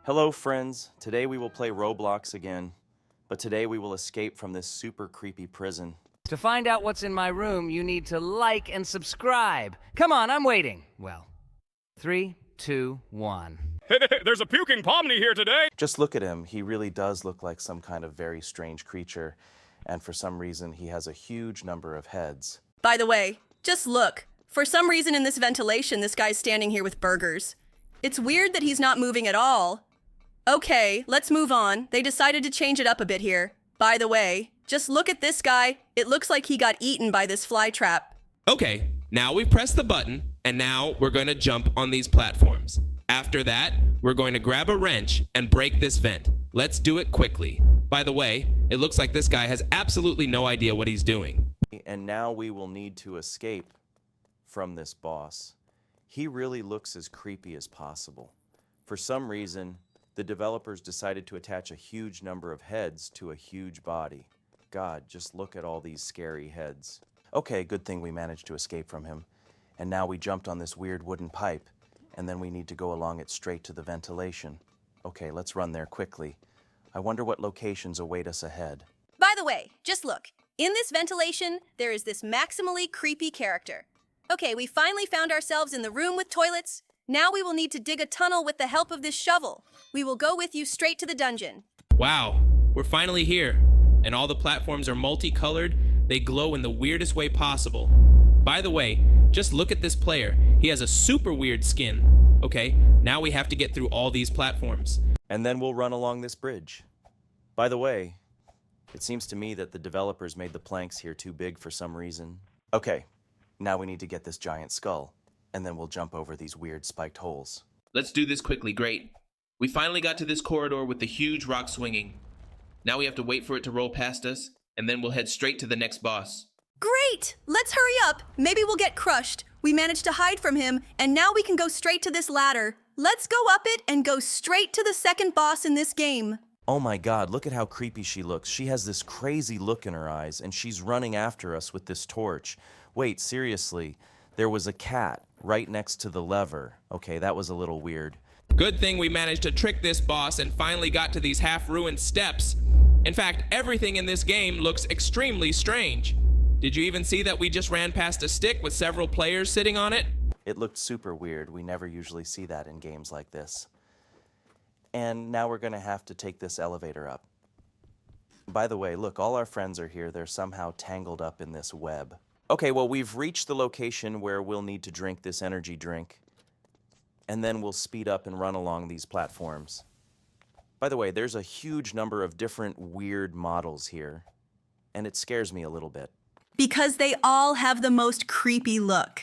Hello friends, today we will play Roblox again, but today we will escape from this super creepy prison. To find out what's in my room, you need to like and subscribe. Come on, I'm waiting. Well, 3, 2, 1. There's a puking Pomni here today! Just look at him, he really does look like some kind of very strange creature, and for some reason he has a huge number of heads. By the way, just look. For some reason in this ventilation, this guy's standing here with burgers. It's weird that he's not moving at all. Okay, let's move on. They decided to change it up a bit here. By the way, just look at this guy. It looks like he got eaten by this fly trap. Okay, now we've pressed the button, and now we're going to jump on these platforms. After that, we're going to grab a wrench and break this vent. Let's do it quickly. By the way, it looks like this guy has absolutely no idea what he's doing. And now we will need to escape from this boss. He really looks as creepy as possible. For some reason, the developers decided to attach a huge number of heads to a huge body. God, just look at all these scary heads. Okay, good thing we managed to escape from him. And now we jumped on this weird wooden pipe, and then we need to go along it straight to the ventilation. Okay, let's run there quickly. I wonder what locations await us ahead. By the way, just look. In this ventilation, there is this maximally creepy character. Okay, we finally found ourselves in the room with toilets. Now we will need to dig a tunnel with the help of this shovel. We will go with you straight to the dungeon. Wow, we're finally here. And all the platforms are multicolored. They glow in the weirdest way possible. By the way, just look at this player. He has a super weird skin. Okay, now we have to get through all these platforms. And then we'll run along this bridge. By the way, it seems to me that the developers made the planks here too big for some reason. Okay, now we need to get this giant skull, and then we'll jump over these weird spiked holes. Let's do this quickly, great. We finally got to this corridor with the huge rock swinging. Now we have to wait for it to roll past us, and then we'll head straight to the next boss. Great! Let's hurry up. Maybe we'll get crushed. We managed to hide from him, and now we can go straight to this ladder. Let's go up it and go straight to the second boss in this game. Oh my God, look at how creepy she looks. She has this crazy look in her eyes, and she's running after us with this torch. Wait, seriously, there was a cat right next to the lever. Okay, that was a little weird. Good thing we managed to trick this boss and finally got to these half-ruined steps. In fact, everything in this game looks extremely strange. Did you even see that we just ran past a stick with several players sitting on it? It looked super weird. We never usually see that in games like this. And now we're gonna have to take this elevator up. By the way, look, all our friends are here. They're somehow tangled up in this web. Okay, well, we've reached the location where we'll need to drink this energy drink. And then we'll speed up and run along these platforms. By the way, there's a huge number of different weird models here. And it scares me a little bit. Because they all have the most creepy look.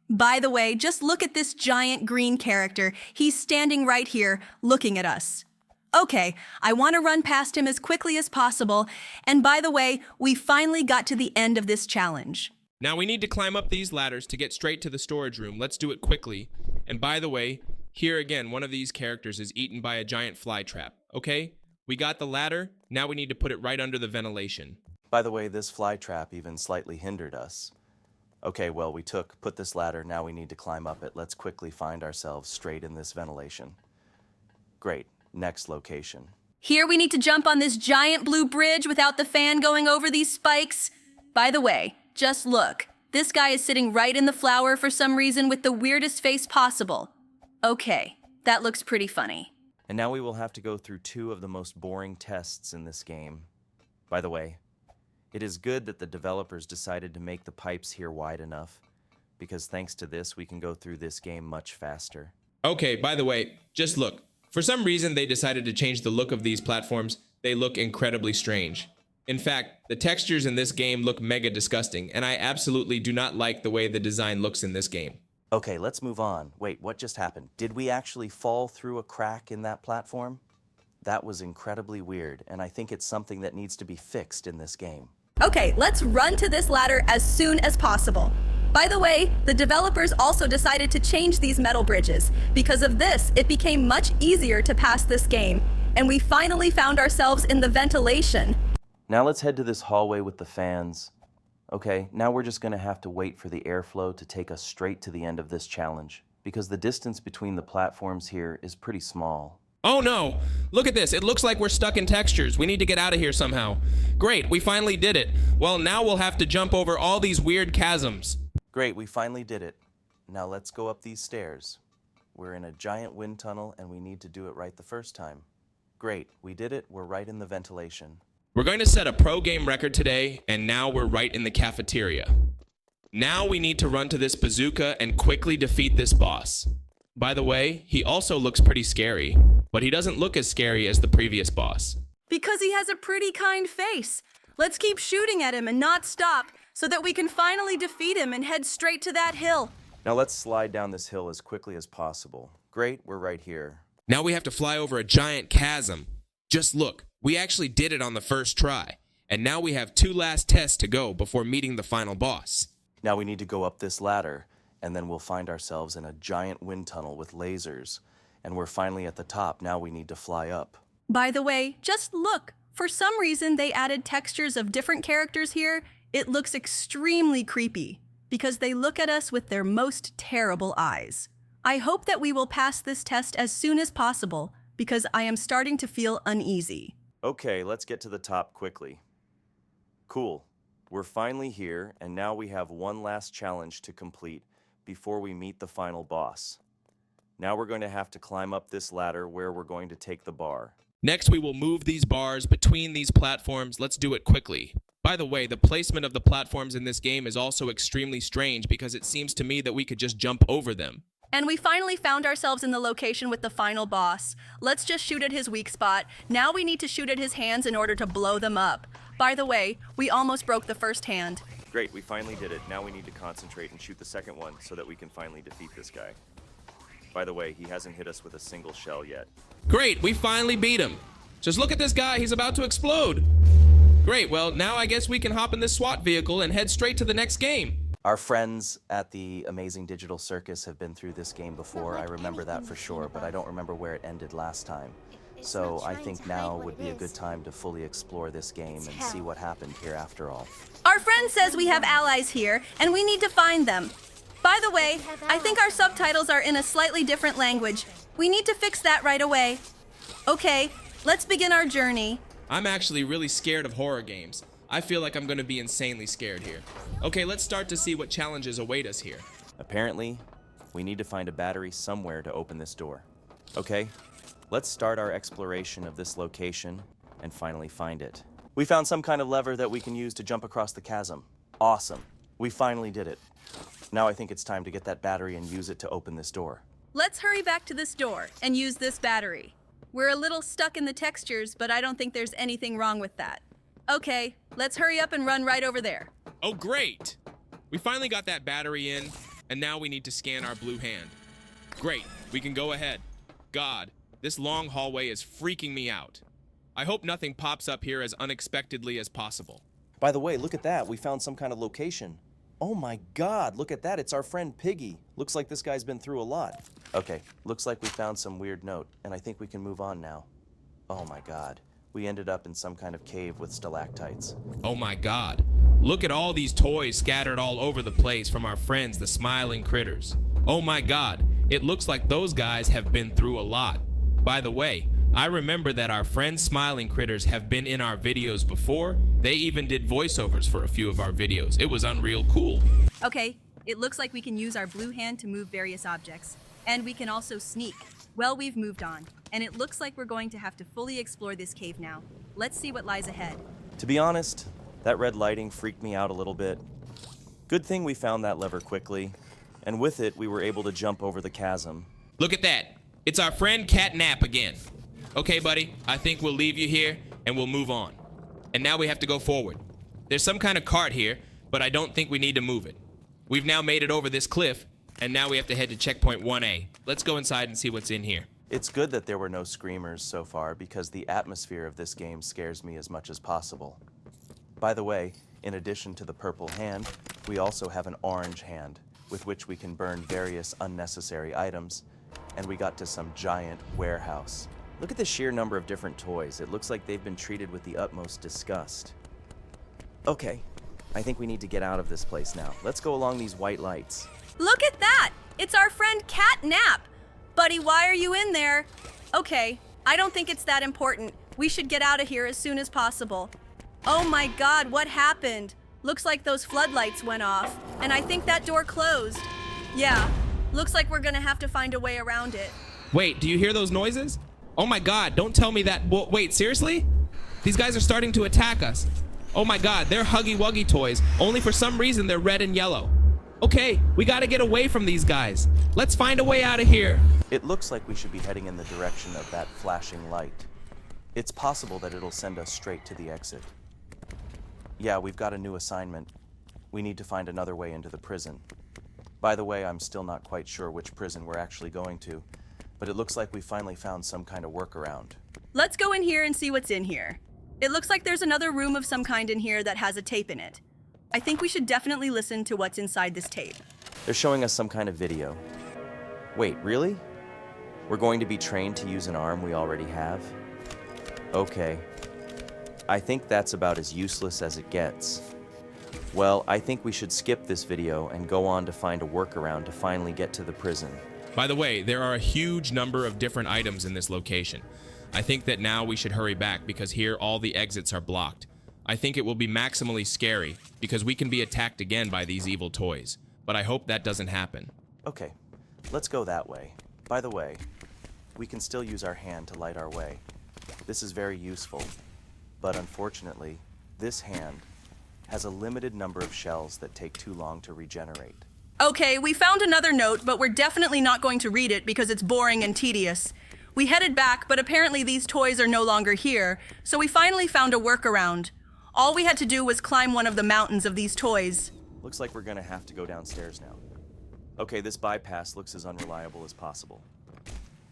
By the way, just look at this giant green character. He's standing right here, looking at us. Okay, I want to run past him as quickly as possible. And by the way, we finally got to the end of this challenge. Now we need to climb up these ladders to get straight to the storage room. Let's do it quickly. And by the way, here again, one of these characters is eaten by a giant fly trap. Okay, we got the ladder. Now we need to put it right under the ventilation. By the way, this fly trap even slightly hindered us. Okay, well, we put this ladder, now we need to climb up it. Let's quickly find ourselves straight in this ventilation. Great, next location. Here we need to jump on this giant blue bridge without the fan going over these spikes. By the way, just look. This guy is sitting right in the flower for some reason with the weirdest face possible. Okay, that looks pretty funny. And now we will have to go through two of the most boring tests in this game. By the way, it is good that the developers decided to make the pipes here wide enough, because thanks to this, we can go through this game much faster. Okay, by the way, just look. For some reason, they decided to change the look of these platforms. They look incredibly strange. In fact, the textures in this game look mega disgusting, and I absolutely do not like the way the design looks in this game. Okay, let's move on. Wait, what just happened? Did we actually fall through a crack in that platform? That was incredibly weird, and I think it's something that needs to be fixed in this game. Okay, let's run to this ladder as soon as possible. By the way, the developers also decided to change these metal bridges. Because of this, it became much easier to pass this game. And we finally found ourselves in the ventilation. Now let's head to this hallway with the fans. Okay, now we're just gonna have to wait for the airflow to take us straight to the end of this challenge, because the distance between the platforms here is pretty small. Oh no! Look at this. It looks like we're stuck in textures. We need to get out of here somehow. Great, we finally did it. Well, now we'll have to jump over all these weird chasms. Great, we finally did it. Now let's go up these stairs. We're in a giant wind tunnel and we need to do it right the first time. Great, we did it. We're right in the ventilation. We're going to set a pro game record today, and now we're right in the cafeteria. Now we need to run to this bazooka and quickly defeat this boss. By the way, he also looks pretty scary, but he doesn't look as scary as the previous boss. Because he has a pretty kind face. Let's keep shooting at him and not stop so that we can finally defeat him and head straight to that hill. Now let's slide down this hill as quickly as possible. Great, we're right here. Now we have to fly over a giant chasm. Just look, we actually did it on the first try, and now we have 2 last tests to go before meeting the final boss. Now we need to go up this ladder, and then we'll find ourselves in a giant wind tunnel with lasers. And we're finally at the top. Now we need to fly up. By the way, just look. For some reason, they added textures of different characters here. It looks extremely creepy because they look at us with their most terrible eyes. I hope that we will pass this test as soon as possible because I am starting to feel uneasy. Okay, let's get to the top quickly. Cool. We're finally here, and now we have one last challenge to complete before we meet the final boss. Now we're going to have to climb up this ladder where we're going to take the bar. Next, we will move these bars between these platforms. Let's do it quickly. By the way, the placement of the platforms in this game is also extremely strange because it seems to me that we could just jump over them. And we finally found ourselves in the location with the final boss. Let's just shoot at his weak spot. Now we need to shoot at his hands in order to blow them up. By the way, we almost broke the first hand. Great, we finally did it. Now we need to concentrate and shoot the second one so that we can finally defeat this guy. By the way, he hasn't hit us with a single shell yet. Great, we finally beat him. Just look at this guy, he's about to explode. Great, well, now I guess we can hop in this SWAT vehicle and head straight to the next game. Our friends at the Amazing Digital Circus have been through this game before. I remember that for sure, but I don't remember where it ended last time. So I think now would be a good time to fully explore this game and see what happened here after all. Our friend says we have allies here, and we need to find them. By the way, I think our subtitles are in a slightly different language. We need to fix that right away. Okay, let's begin our journey. I'm actually really scared of horror games. I feel like I'm going to be insanely scared here. Okay, let's start to see what challenges await us here. Apparently, we need to find a battery somewhere to open this door. Okay, let's start our exploration of this location and finally find it. We found some kind of lever that we can use to jump across the chasm. Awesome. We finally did it. Now I think it's time to get that battery and use it to open this door. Let's hurry back to this door and use this battery. We're a little stuck in the textures, but I don't think there's anything wrong with that. Okay, let's hurry up and run right over there. Oh, great! We finally got that battery in, and now we need to scan our blue hand. Great, we can go ahead. God, this long hallway is freaking me out. I hope nothing pops up here as unexpectedly as possible. By the way, look at that. We found some kind of location. Oh my God, look at that. It's our friend Piggy. Looks like this guy's been through a lot. Okay, looks like we found some weird note, and I think we can move on now. Oh my God. We ended up in some kind of cave with stalactites. Oh my God. Look at all these toys scattered all over the place from our friends, the smiling critters. Oh my God. It looks like those guys have been through a lot. By the way, I remember that our friends smiling critters have been in our videos before. They even did voiceovers for a few of our videos. It was unreal cool. Okay, it looks like we can use our blue hand to move various objects. And we can also sneak. Well, we've moved on. And it looks like we're going to have to fully explore this cave now. Let's see what lies ahead. To be honest, that red lighting freaked me out a little bit. Good thing we found that lever quickly. And with it, we were able to jump over the chasm. Look at that. It's our friend Catnap again. Okay, buddy, I think we'll leave you here and we'll move on. And now we have to go forward. There's some kind of cart here, but I don't think we need to move it. We've now made it over this cliff, and now we have to head to checkpoint 1A. Let's go inside and see what's in here. It's good that there were no screamers so far because the atmosphere of this game scares me as much as possible. By the way, in addition to the purple hand, we also have an orange hand with which we can burn various unnecessary items, and we got to some giant warehouse. Look at the sheer number of different toys. It looks like they've been treated with the utmost disgust. Okay, I think we need to get out of this place now. Let's go along these white lights. Look at that! It's our friend Catnap! Buddy, why are you in there? Okay, I don't think it's that important. We should get out of here as soon as possible. Oh my God, what happened? Looks like those floodlights went off, and I think that door closed. Yeah, looks like we're gonna have to find a way around it. Wait, do you hear those noises? Oh my God, don't tell me that. Wait, seriously? These guys are starting to attack us. Oh my God, they're Huggy Wuggy toys, only for some reason they're red and yellow. Okay, we gotta get away from these guys. Let's find a way out of here. It looks like we should be heading in the direction of that flashing light. It's possible that it'll send us straight to the exit. Yeah, we've got a new assignment. We need to find another way into the prison. By the way, I'm still not quite sure which prison we're actually going to, but it looks like we finally found some kind of workaround. Let's go in here and see what's in here. It looks like there's another room of some kind in here that has a tape in it. I think we should definitely listen to what's inside this tape. They're showing us some kind of video. Wait, really? We're going to be trained to use an arm we already have? Okay. I think that's about as useless as it gets. Well, I think we should skip this video and go on to find a workaround to finally get to the prison. By the way, there are a huge number of different items in this location. I think that now we should hurry back because here all the exits are blocked. I think it will be maximally scary because we can be attacked again by these evil toys. But I hope that doesn't happen. Okay, let's go that way. By the way, we can still use our hand to light our way. This is very useful, but unfortunately, this hand has a limited number of shells that take too long to regenerate. Okay, we found another note, but we're definitely not going to read it because it's boring and tedious. We headed back, but apparently these toys are no longer here, so we finally found a workaround. All we had to do was climb one of the mountains of these toys. Looks like we're gonna have to go downstairs now. Okay, this bypass looks as unreliable as possible.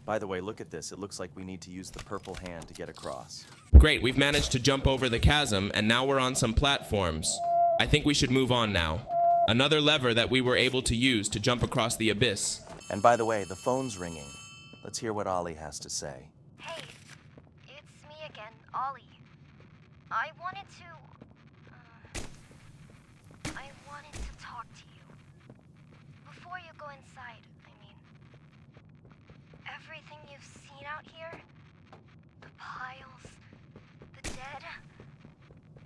By the way, look at this. It looks like we need to use the purple hand to get across. Great, we've managed to jump over the chasm and now we're on some platforms. I think we should move on now. Another lever that we were able to use to jump across the abyss. And by the way, the phone's ringing. Let's hear what Ollie has to say. Hey, it's me again, Ollie. I wanted to talk to you. Before you go inside, I mean. Everything you've seen out here, the piles, the dead,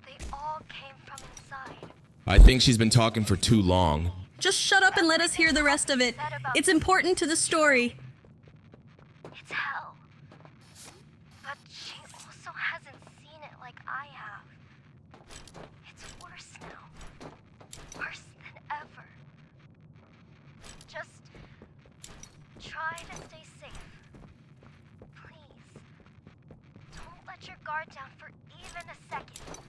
they all came from inside. I think she's been talking for too long. Just shut up and let us hear the rest of it. It's important to the story. It's hell. But she also hasn't seen it like I have. It's worse now. Worse than ever. Just try to stay safe. Please. Don't let your guard down for even a second.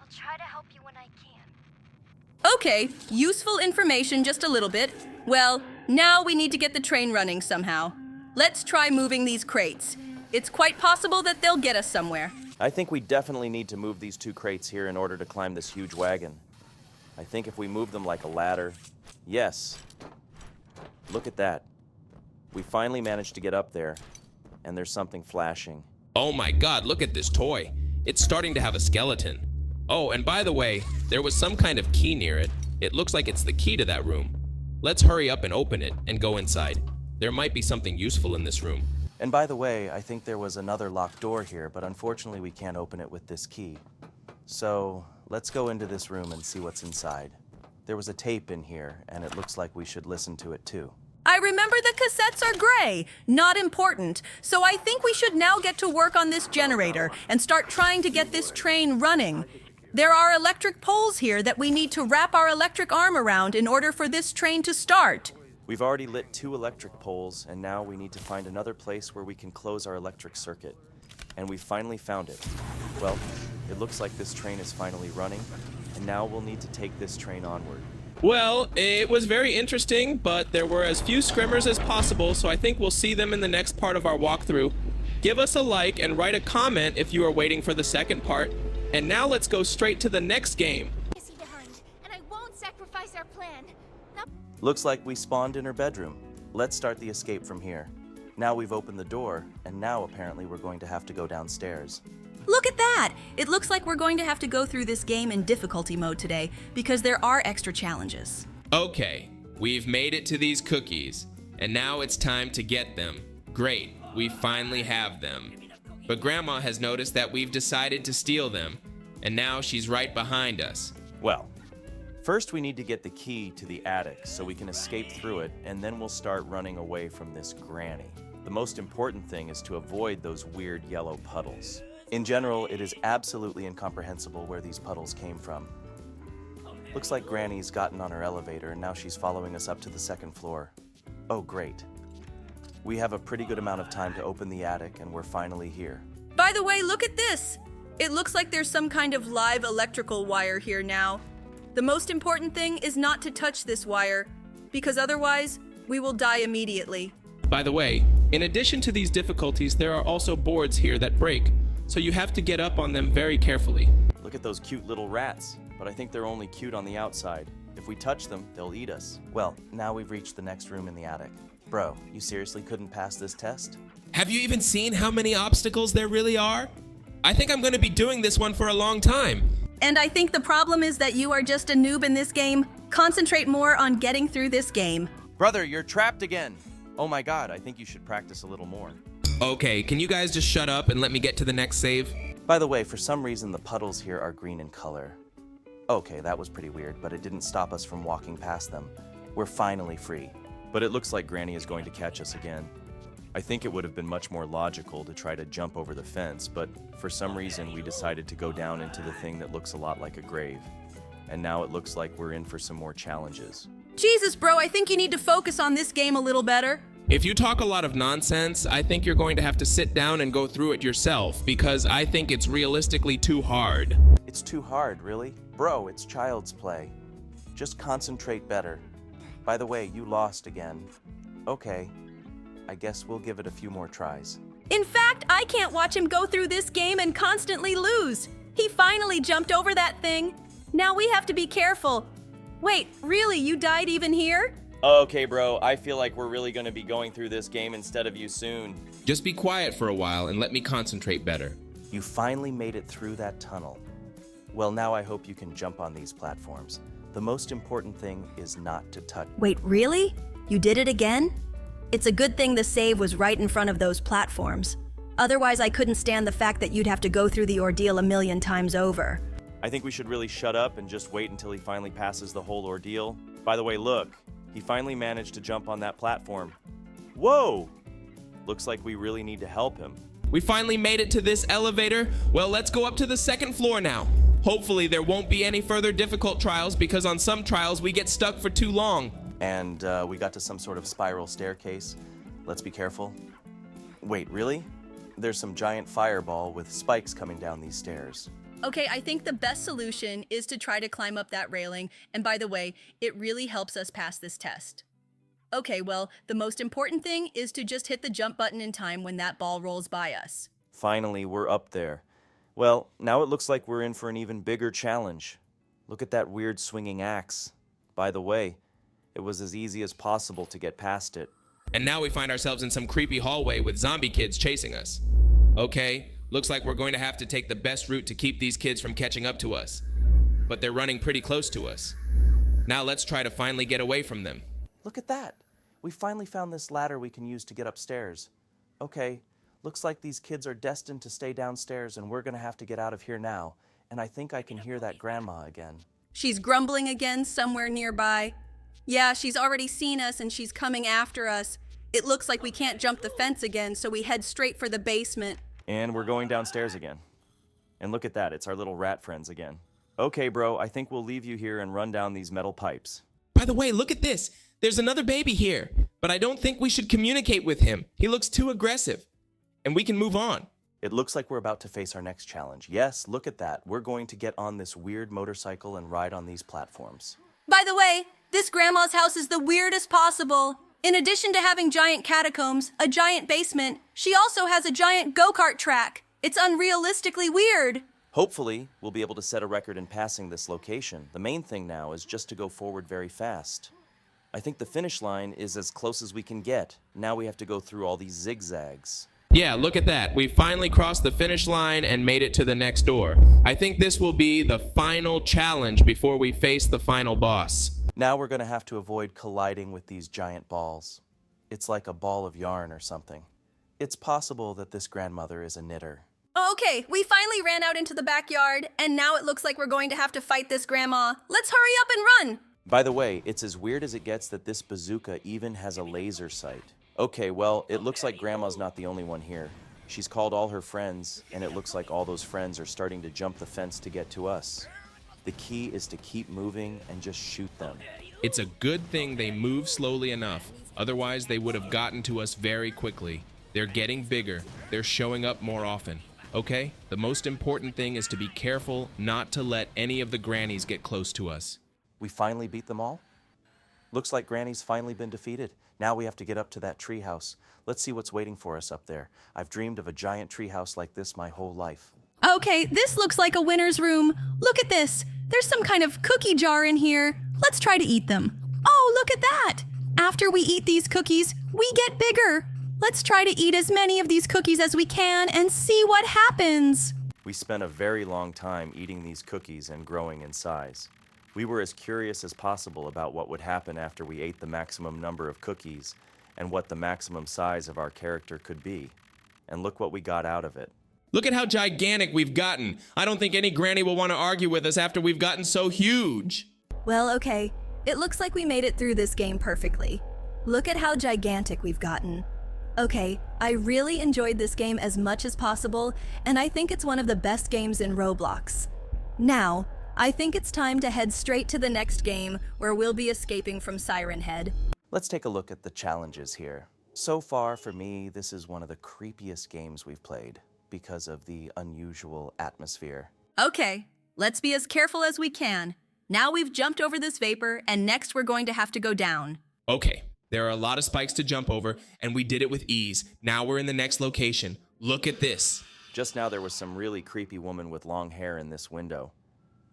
I'll try to help you when I can. Okay, useful information just a little bit. Well, now we need to get the train running somehow. Let's try moving these crates. It's quite possible that they'll get us somewhere. I think we definitely need to move these 2 crates here in order to climb this huge wagon. I think if we move them like a ladder... Yes. Look at that. We finally managed to get up there, and there's something flashing. Oh my God, look at this toy. It's starting to have a skeleton. Oh, and by the way, there was some kind of key near it. It looks like it's the key to that room. Let's hurry up and open it and go inside. There might be something useful in this room. And by the way, I think there was another locked door here, but unfortunately we can't open it with this key. So, let's go into this room and see what's inside. There was a tape in here, and it looks like we should listen to it too. I remember the cassettes are gray, not important, so I think we should now get to work on this generator and start trying to get this train running. There are electric poles here that we need to wrap our electric arm around in order for this train to start. We've already lit 2 electric poles, and now we need to find another place where we can close our electric circuit. And we finally found it. Well, it looks like this train is finally running, and now we'll need to take this train onward. Well, it was very interesting, but there were as few scrimmers as possible, so I think we'll see them in the next part of our walkthrough. Give us a like and write a comment if you are waiting for the second part. And now let's go straight to the next game. Behind, and I won't sacrifice our plan. Now Looks like we spawned in her bedroom. Let's start the escape from here. Now we've opened the door, and now apparently we're going to have to go downstairs. Look at that! It looks like we're going to have to go through this game in difficulty mode today because there are extra challenges. Okay, we've made it to these cookies, and now it's time to get them. Great. we finally have them. But Grandma has noticed that we've decided to steal them, and now she's right behind us. Well, first we need to get the key to the attic so we can escape through it, and then we'll start running away from this granny. The most important thing is to avoid those weird yellow puddles. In general, it is absolutely incomprehensible where these puddles came from. Looks like Granny's gotten on her elevator and now she's following us up to the second floor. Oh, great. We have a pretty good amount of time to open the attic and we're finally here. By the way, look at this. It looks like there's some kind of live electrical wire here now. The most important thing is not to touch this wire, because otherwise, we will die immediately. By the way, in addition to these difficulties, there are also boards here that break, so you have to get up on them very carefully. Look at those cute little rats, but I think they're only cute on the outside. If we touch them, they'll eat us. Well, now we've reached the next room in the attic. Bro, you seriously couldn't pass this test? Have you even seen how many obstacles there really are? I think I'm going to be doing this one for a long time. And I think the problem is that you are just a noob in this game. Concentrate more on getting through this game. Brother, you're trapped again. Oh my god, I think you should practice a little more. Okay, can you guys just shut up and let me get to the next save? By the way, for some reason the puddles here are green in color. Okay, that was pretty weird, but it didn't stop us from walking past them. We're finally free. But it looks like Granny is going to catch us again. I think it would have been much more logical to try to jump over the fence, but for some reason we decided to go down into the thing that looks a lot like a grave. And now it looks like we're in for some more challenges. Jesus, bro, I think you need to focus on this game a little better. If you talk a lot of nonsense, I think you're going to have to sit down and go through it yourself, because I think it's realistically too hard. It's too hard, really? Bro, it's child's play. Just concentrate better. By the way, you lost again. Okay, I guess we'll give it a few more tries. In fact, I can't watch him go through this game and constantly lose. He finally jumped over that thing. Now we have to be careful. Wait, really? You died even here? Okay, bro, I feel like we're really gonna be going through this game instead of you soon. Just be quiet for a while and let me concentrate better. You finally made it through that tunnel. Well, now I hope you can jump on these platforms. The most important thing is not to touch. Wait, really? You did it again? It's a good thing the save was right in front of those platforms. Otherwise, I couldn't stand the fact that you'd have to go through the ordeal a million times over. I think we should really shut up and just wait until he finally passes the whole ordeal. By the way, look, he finally managed to jump on that platform. Whoa! Looks like we really need to help him. We finally made it to this elevator. Well, let's go up to the second floor now. Hopefully there won't be any further difficult trials, because on some trials we get stuck for too long. And we got to some sort of spiral staircase. Let's be careful. Wait, really? There's some giant fireball with spikes coming down these stairs. Okay, I think the best solution is to try to climb up that railing. And by the way, it really helps us pass this test. Okay, well, the most important thing is to just hit the jump button in time when that ball rolls by us. Finally, we're up there. Well, now it looks like we're in for an even bigger challenge. Look at that weird swinging axe. By the way, it was as easy as possible to get past it. And now we find ourselves in some creepy hallway with zombie kids chasing us. Okay, looks like we're going to have to take the best route to keep these kids from catching up to us. But they're running pretty close to us. Now let's try to finally get away from them. Look at that. We finally found this ladder we can use to get upstairs. Okay, looks like these kids are destined to stay downstairs and we're gonna have to get out of here now. And I think I can hear that grandma again. She's grumbling again somewhere nearby. Yeah, she's already seen us and she's coming after us. It looks like we can't jump the fence again, so we head straight for the basement. And we're going downstairs again. And look at that, it's our little rat friends again. Okay, bro, I think we'll leave you here and run down these metal pipes. By the way, look at this. There's another baby here, but I don't think we should communicate with him. He looks too aggressive. And we can move on. It looks like we're about to face our next challenge. Yes, look at that. We're going to get on this weird motorcycle and ride on these platforms. By the way, this grandma's house is the weirdest possible. In addition to having giant catacombs, a giant basement, she also has a giant go-kart track. It's unrealistically weird. Hopefully, we'll be able to set a record in passing this location. The main thing now is just to go forward very fast. I think the finish line is as close as we can get. Now we have to go through all these zigzags. Yeah, look at that. We finally crossed the finish line and made it to the next door. I think this will be the final challenge before we face the final boss. Now we're going to have to avoid colliding with these giant balls. It's like a ball of yarn or something. It's possible that this grandmother is a knitter. Okay, we finally ran out into the backyard, and now it looks like we're going to have to fight this grandma. Let's hurry up and run! By the way, it's as weird as it gets that this bazooka even has a laser sight. Okay, well, it looks like Grandma's not the only one here. She's called all her friends, and it looks like all those friends are starting to jump the fence to get to us. The key is to keep moving and just shoot them. It's a good thing they move slowly enough. Otherwise, they would have gotten to us very quickly. They're getting bigger. They're showing up more often. Okay? The most important thing is to be careful not to let any of the grannies get close to us. We finally beat them all? Looks like Granny's finally been defeated. Now we have to get up to that treehouse. Let's see what's waiting for us up there. I've dreamed of a giant treehouse like this my whole life. Okay, this looks like a winner's room. Look at this. There's some kind of cookie jar in here. Let's try to eat them. Oh, look at that. After we eat these cookies, we get bigger. Let's try to eat as many of these cookies as we can and see what happens. We spent a very long time eating these cookies and growing in size. We were as curious as possible about what would happen after we ate the maximum number of cookies and what the maximum size of our character could be. And look what we got out of it. Look at how gigantic we've gotten. I don't think any granny will want to argue with us after we've gotten so huge. Well, okay. It looks like we made it through this game perfectly. Look at how gigantic we've gotten. Okay, I really enjoyed this game as much as possible, and I think it's one of the best games in Roblox. Now, I think it's time to head straight to the next game, where we'll be escaping from Siren Head. Let's take a look at the challenges here. So far, for me, this is one of the creepiest games we've played because of the unusual atmosphere. Okay, let's be as careful as we can. Now we've jumped over this vapor, and next we're going to have to go down. Okay, there are a lot of spikes to jump over, and we did it with ease. Now we're in the next location. Look at this. Just now there was some really creepy woman with long hair in this window.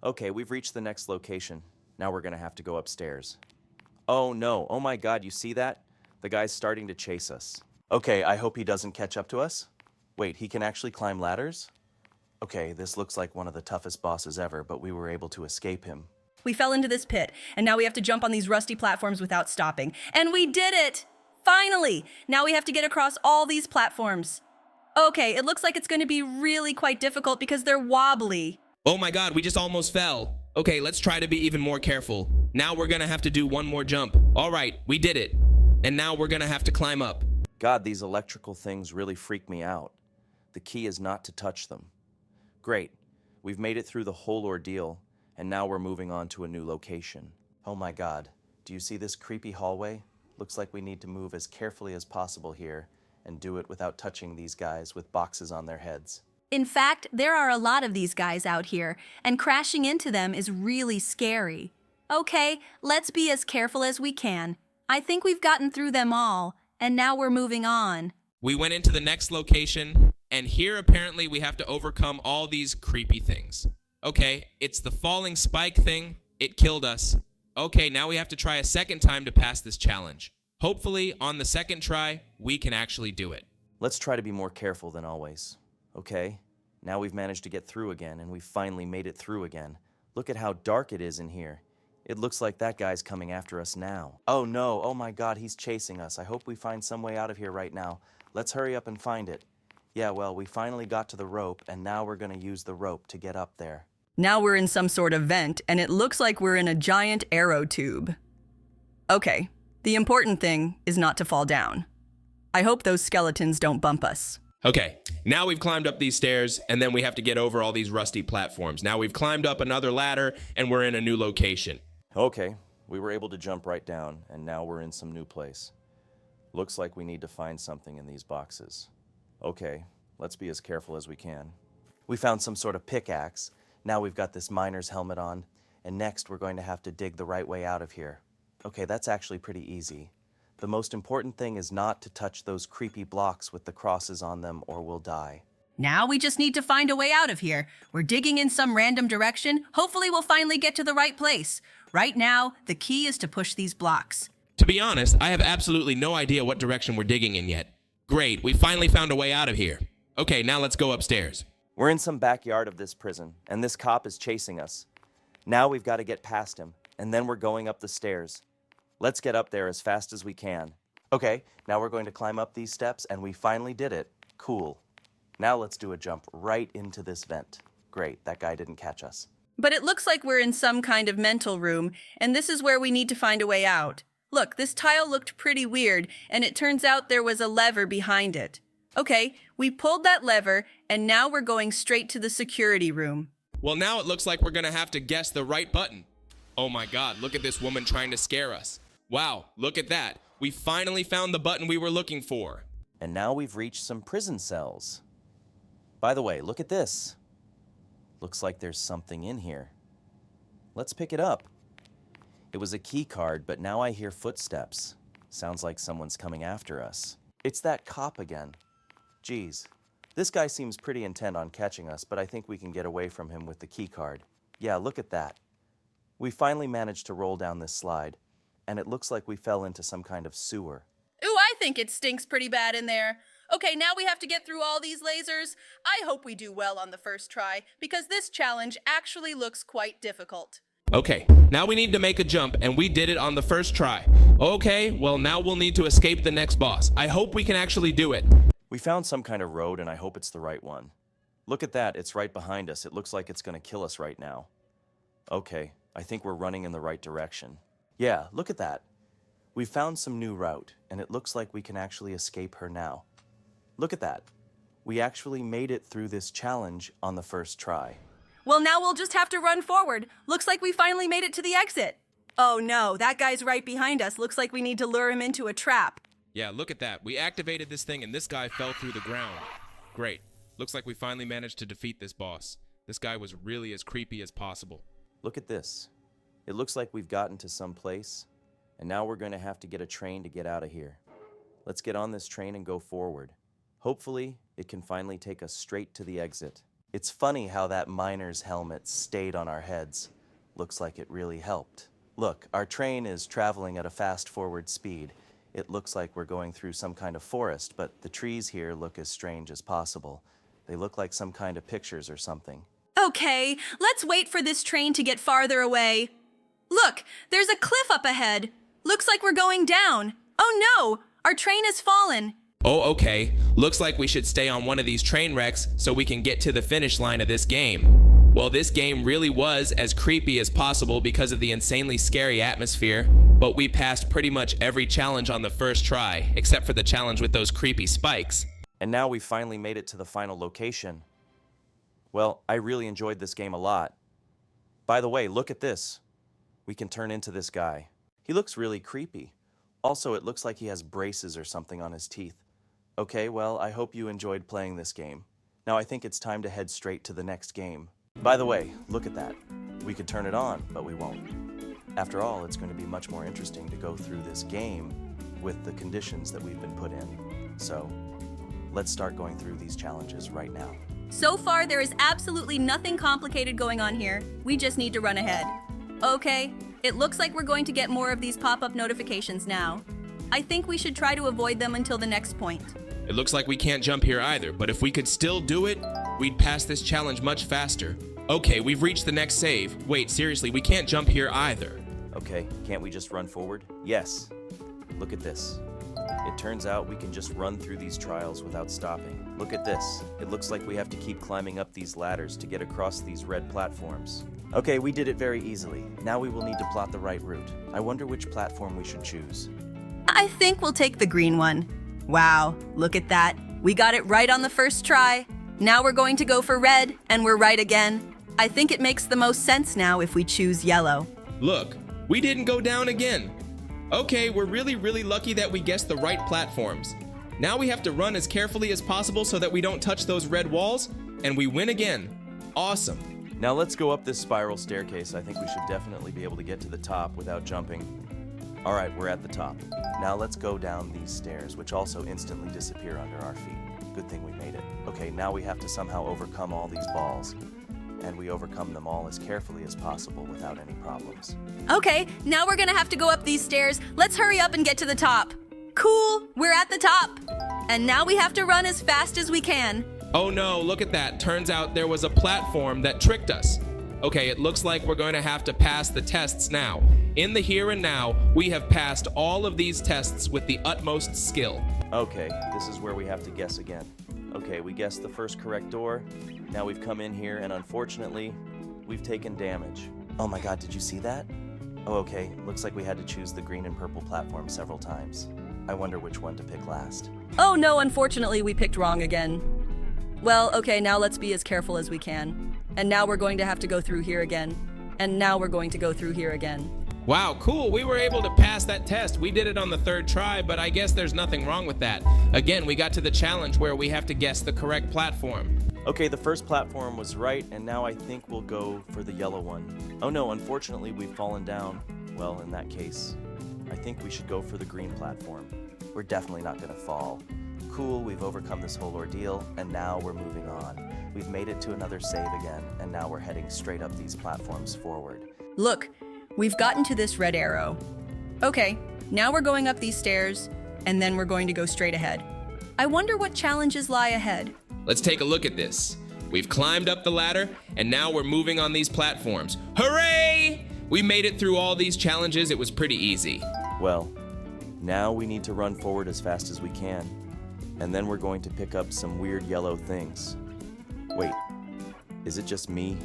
Okay, we've reached the next location. Now we're gonna have to go upstairs. Oh no, oh my god, you see that? The guy's starting to chase us. Okay, I hope he doesn't catch up to us. Wait, he can actually climb ladders? Okay, this looks like one of the toughest bosses ever, but we were able to escape him. We fell into this pit, and now we have to jump on these rusty platforms without stopping. And we did it! Finally! Now we have to get across all these platforms. Okay, it looks like it's going to be really quite difficult because they're wobbly. Oh my god, we just almost fell. Okay, let's try to be even more careful. Now we're gonna have to do one more jump. All right, we did it. And now we're gonna have to climb up. God, these electrical things really freak me out. The key is not to touch them. Great, we've made it through the whole ordeal, and now we're moving on to a new location. Oh my god, do you see this creepy hallway? Looks like we need to move as carefully as possible here and do it without touching these guys with boxes on their heads. In fact, there are a lot of these guys out here, and crashing into them is really scary. Okay, let's be as careful as we can. I think we've gotten through them all, and now we're moving on. We went into the next location, and here apparently we have to overcome all these creepy things. Okay, it's the falling spike thing. It killed us. Okay, now we have to try a second time to pass this challenge. Hopefully, on the second try, we can actually do it. Let's try to be more careful than always. Okay, now we've managed to get through again, and we've finally made it through again. Look at how dark it is in here. It looks like that guy's coming after us now. Oh no, oh my god, he's chasing us. I hope we find some way out of here right now. Let's hurry up and find it. Yeah, well, we finally got to the rope, and now we're gonna use the rope to get up there. Now we're in some sort of vent, and it looks like we're in a giant arrow tube. Okay, the important thing is not to fall down. I hope those skeletons don't bump us. Okay, now we've climbed up these stairs, and then we have to get over all these rusty platforms. Now we've climbed up another ladder, and we're in a new location. Okay, we were able to jump right down, and now we're in some new place. Looks like we need to find something in these boxes. Okay, let's be as careful as we can. We found some sort of pickaxe. Now we've got this miner's helmet on, and next we're going to have to dig the right way out of here. Okay, that's actually pretty easy. The most important thing is not to touch those creepy blocks with the crosses on them or we'll die. Now we just need to find a way out of here. We're digging in some random direction. Hopefully we'll finally get to the right place. Right now, the key is to push these blocks. To be honest, I have absolutely no idea what direction we're digging in yet. Great, we finally found a way out of here. Okay, now let's go upstairs. We're in some backyard of this prison, and this cop is chasing us. Now we've got to get past him, and then we're going up the stairs. Let's get up there as fast as we can. Okay, now we're going to climb up these steps, and we finally did it. Cool. Now let's do a jump right into this vent. Great, that guy didn't catch us. But it looks like we're in some kind of mental room, and this is where we need to find a way out. Look, this tile looked pretty weird, and it turns out there was a lever behind it. Okay, we pulled that lever, and now we're going straight to the security room. Well, now it looks like we're gonna have to guess the right button. Oh my God, look at this woman trying to scare us. Wow, look at that. We finally found the button we were looking for. And now we've reached some prison cells. By the way, look at this. Looks like there's something in here. Let's pick it up. It was a key card, but now I hear footsteps. Sounds like someone's coming after us. It's that cop again. Geez, this guy seems pretty intent on catching us, but I think we can get away from him with the key card. Yeah, look at that. We finally managed to roll down this slide, and it looks like we fell into some kind of sewer. Ooh, I think it stinks pretty bad in there. Okay, now we have to get through all these lasers. I hope we do well on the first try, because this challenge actually looks quite difficult. Okay, now we need to make a jump, and we did it on the first try. Okay, well now we'll need to escape the next boss. I hope we can actually do it. We found some kind of road, and I hope it's the right one. Look at that, it's right behind us. It looks like it's gonna kill us right now. Okay, I think we're running in the right direction. Yeah, look at that. We found some new route, and it looks like we can actually escape her now. Look at that. We actually made it through this challenge on the first try. Well, now we'll just have to run forward. Looks like we finally made it to the exit. Oh no, that guy's right behind us. Looks like we need to lure him into a trap. Yeah, look at that. We activated this thing and this guy fell through the ground. Great. Looks like we finally managed to defeat this boss. This guy was really as creepy as possible. Look at this. It looks like we've gotten to some place, and now we're going to have to get a train to get out of here. Let's get on this train and go forward. Hopefully, it can finally take us straight to the exit. It's funny how that miner's helmet stayed on our heads. Looks like it really helped. Look, our train is traveling at a fast-forward speed. It looks like we're going through some kind of forest, but the trees here look as strange as possible. They look like some kind of pictures or something. Okay, let's wait for this train to get farther away. Look, there's a cliff up ahead. Looks like we're going down. Oh no, our train has fallen. Oh, okay. Looks like we should stay on one of these train wrecks so we can get to the finish line of this game. Well, this game really was as creepy as possible because of the insanely scary atmosphere, but we passed pretty much every challenge on the first try, except for the challenge with those creepy spikes. And now we finally made it to the final location. Well, I really enjoyed this game a lot. By the way, look at this. We can turn into this guy. He looks really creepy. Also, it looks like he has braces or something on his teeth. Okay, well, I hope you enjoyed playing this game. Now I think it's time to head straight to the next game. By the way, look at that. We could turn it on, but we won't. After all, it's going to be much more interesting to go through this game with the conditions that we've been put in. So, let's start going through these challenges right now. So far, there is absolutely nothing complicated going on here. We just need to run ahead. Okay, it looks like we're going to get more of these pop-up notifications now. I think we should try to avoid them until the next point. It looks like we can't jump here either, but if we could still do it, we'd pass this challenge much faster. Okay, we've reached the next save. Wait, seriously, we can't jump here either. Okay, can't we just run forward? Yes. Look at this. It turns out we can just run through these trials without stopping. Look at this. It looks like we have to keep climbing up these ladders to get across these red platforms. Okay, we did it very easily. Now we will need to plot the right route. I wonder which platform we should choose. I think we'll take the green one. Wow, look at that. We got it right on the first try. Now we're going to go for red, and we're right again. I think it makes the most sense now if we choose yellow. Look, we didn't go down again. Okay, we're really lucky that we guessed the right platforms. Now we have to run as carefully as possible so that we don't touch those red walls, and we win again. Awesome. Now let's go up this spiral staircase. I think we should definitely be able to get to the top without jumping. All right, we're at the top. Now let's go down these stairs, which also instantly disappear under our feet. Good thing we made it. Okay, now we have to somehow overcome all these balls. And we overcome them all as carefully as possible without any problems. Okay, now we're gonna have to go up these stairs. Let's hurry up and get to the top. Cool, we're at the top. And now we have to run as fast as we can. Oh no, look at that. Turns out there was a platform that tricked us. Okay, it looks like we're going to have to pass the tests now. In the here and now, we have passed all of these tests with the utmost skill. Okay, this is where we have to guess again. Okay, we guessed the first correct door. Now we've come in here and unfortunately, we've taken damage. Oh my god, did you see that? Oh, okay, looks like we had to choose the green and purple platform several times. I wonder which one to pick last. Oh no, unfortunately we picked wrong again. Well, okay, now let's be as careful as we can. And now we're going to have to go through here again. And now we're going to go through here again. Wow, cool. We were able to pass that test. We did it on the third try, but I guess there's nothing wrong with that. Again, we got to the challenge where we have to guess the correct platform. Okay, the first platform was right, and now I think we'll go for the yellow one. Oh no, unfortunately we've fallen down. Well, in that case, I think we should go for the green platform. We're definitely not gonna fall. Cool, we've overcome this whole ordeal, and now we're moving on. We've made it to another save again, and now we're heading straight up these platforms forward. Look, we've gotten to this red arrow. Okay, now we're going up these stairs, and then we're going to go straight ahead. I wonder what challenges lie ahead. Let's take a look at this. We've climbed up the ladder, and now we're moving on these platforms. Hooray! We made it through all these challenges. It was pretty easy. Well, now we need to run forward as fast as we can, and then we're going to pick up some weird yellow things. Wait, is it just me?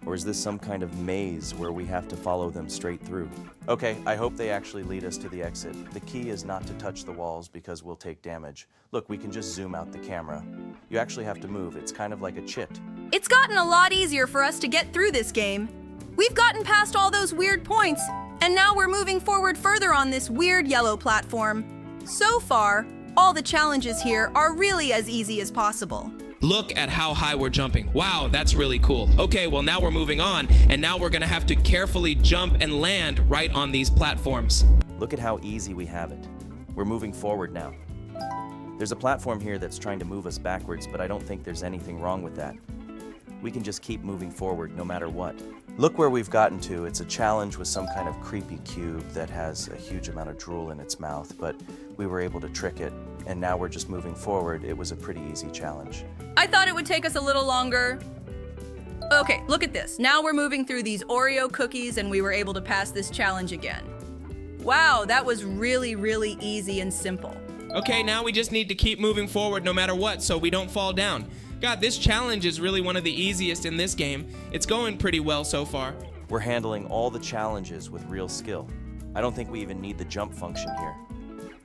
Or is this some kind of maze where we have to follow them straight through? Okay, I hope they actually lead us to the exit. The key is not to touch the walls because we'll take damage. Look, we can just zoom out the camera. You actually have to move. It's kind of like a chit. It's gotten a lot easier for us to get through this game. We've gotten past all those weird points, and now we're moving forward further on this weird yellow platform. So far, all the challenges here are really as easy as possible. Look at how high we're jumping. Wow, that's really cool. Okay, well now we're moving on, and now we're gonna have to carefully jump and land right on these platforms. Look at how easy we have it. We're moving forward now. There's a platform here that's trying to move us backwards, but I don't think there's anything wrong with that. We can just keep moving forward no matter what. Look where we've gotten to. It's a challenge with some kind of creepy cube that has a huge amount of drool in its mouth, but we were able to trick it, and now we're just moving forward. It was a pretty easy challenge. I thought it would take us a little longer. Okay, look at this. Now we're moving through these Oreo cookies and we were able to pass this challenge again. Wow, that was really, really easy and simple. Okay, now we just need to keep moving forward no matter what so we don't fall down. God, this challenge is really one of the easiest in this game. It's going pretty well so far. We're handling all the challenges with real skill. I don't think we even need the jump function here.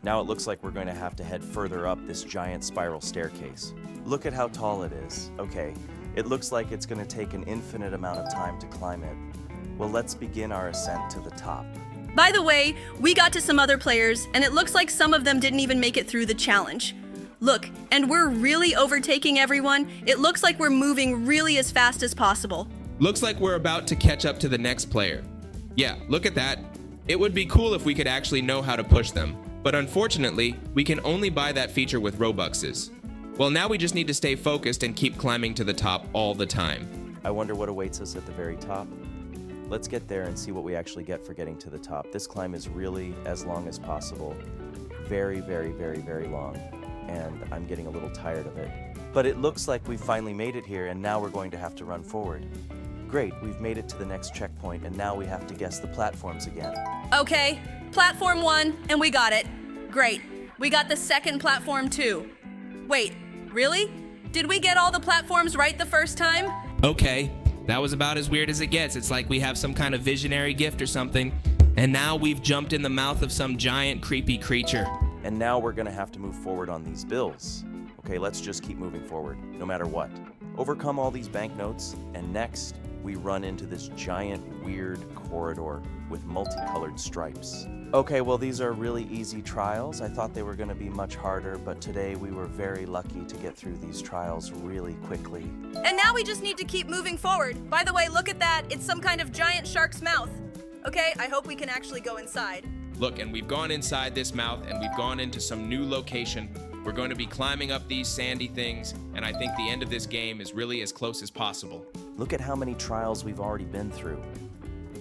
Now it looks like we're going to have to head further up this giant spiral staircase. Look at how tall it is. Okay, it looks like it's going to take an infinite amount of time to climb it. Well, let's begin our ascent to the top. By the way, we got to some other players, and it looks like some of them didn't even make it through the challenge. Look, and we're really overtaking everyone. It looks like we're moving really as fast as possible. Looks like we're about to catch up to the next player. Yeah, look at that. It would be cool if we could actually know how to push them. But unfortunately, we can only buy that feature with Robuxes. Well, now we just need to stay focused and keep climbing to the top all the time. I wonder what awaits us at the very top. Let's get there and see what we actually get for getting to the top. This climb is really as long as possible. Very, very, very, very long. And I'm getting a little tired of it. But it looks like we've finally made it here, and now we're going to have to run forward. Great, we've made it to the next checkpoint, and now we have to guess the platforms again. Okay, platform 1, and we got it. Great. We got the second platform too. Wait, really? Did we get all the platforms right the first time? Okay, that was about as weird as it gets. It's like we have some kind of visionary gift or something. And now we've jumped in the mouth of some giant creepy creature. And now we're gonna have to move forward on these bills. Okay, let's just keep moving forward, no matter what. Overcome all these banknotes, and next, we run into this giant, weird corridor with multicolored stripes. Okay, well, these are really easy trials. I thought they were gonna be much harder, but today we were very lucky to get through these trials really quickly. And now we just need to keep moving forward. By the way, look at that. It's some kind of giant shark's mouth. Okay, I hope we can actually go inside. Look, and we've gone inside this mouth and we've gone into some new location. We're going to be climbing up these sandy things, and I think the end of this game is really as close as possible. Look at how many trials we've already been through.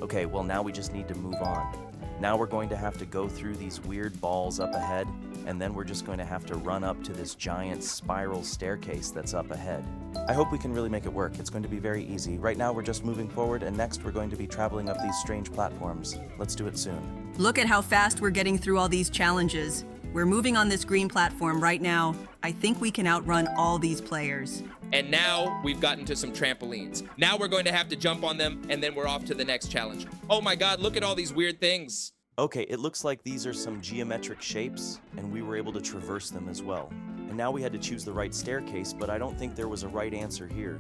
Okay, well, now we just need to move on. Now we're going to have to go through these weird balls up ahead, and then we're just going to have to run up to this giant spiral staircase that's up ahead. I hope we can really make it work. It's going to be very easy. Right now we're just moving forward, and next we're going to be traveling up these strange platforms. Let's do it soon. Look at how fast we're getting through all these challenges. We're moving on this green platform right now. I think we can outrun all these players. And now we've gotten to some trampolines. Now we're going to have to jump on them, and then we're off to the next challenge. Oh my God, look at all these weird things. Okay, it looks like these are some geometric shapes, and we were able to traverse them as well. And now we had to choose the right staircase, but I don't think there was a right answer here.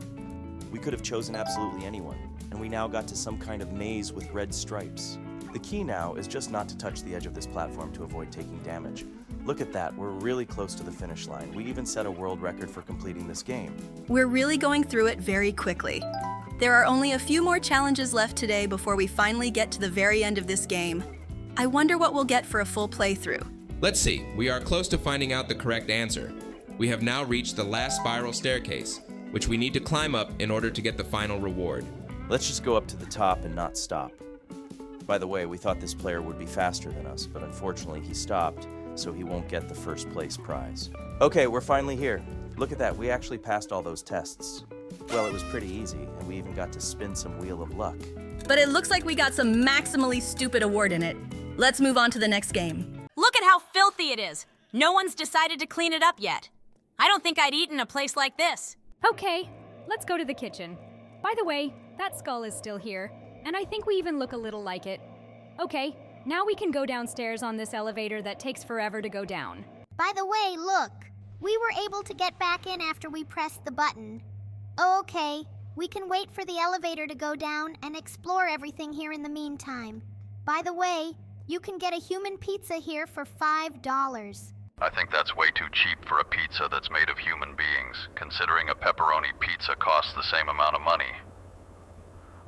We could have chosen absolutely anyone, and we now got to some kind of maze with red stripes. The key now is just not to touch the edge of this platform to avoid taking damage. Look at that, we're really close to the finish line. We even set a world record for completing this game. We're really going through it very quickly. There are only a few more challenges left today before we finally get to the very end of this game. I wonder what we'll get for a full playthrough. Let's see, we are close to finding out the correct answer. We have now reached the last spiral staircase, which we need to climb up in order to get the final reward. Let's just go up to the top and not stop. By the way, we thought this player would be faster than us, but unfortunately he stopped, so he won't get the first place prize. Okay, we're finally here. Look at that, we actually passed all those tests. Well, it was pretty easy, and we even got to spin some Wheel of Luck. But it looks like we got some maximally stupid award in it. Let's move on to the next game. Look at how filthy it is. No one's decided to clean it up yet. I don't think I'd eat in a place like this. Okay, let's go to the kitchen. By the way, that skull is still here, and I think we even look a little like it. Okay, now we can go downstairs on this elevator that takes forever to go down. By the way, look. We were able to get back in after we pressed the button. Oh, okay. We can wait for the elevator to go down and explore everything here in the meantime. By the way, you can get a human pizza here for $5. I think that's way too cheap for a pizza that's made of human beings, considering a pepperoni pizza costs the same amount of money.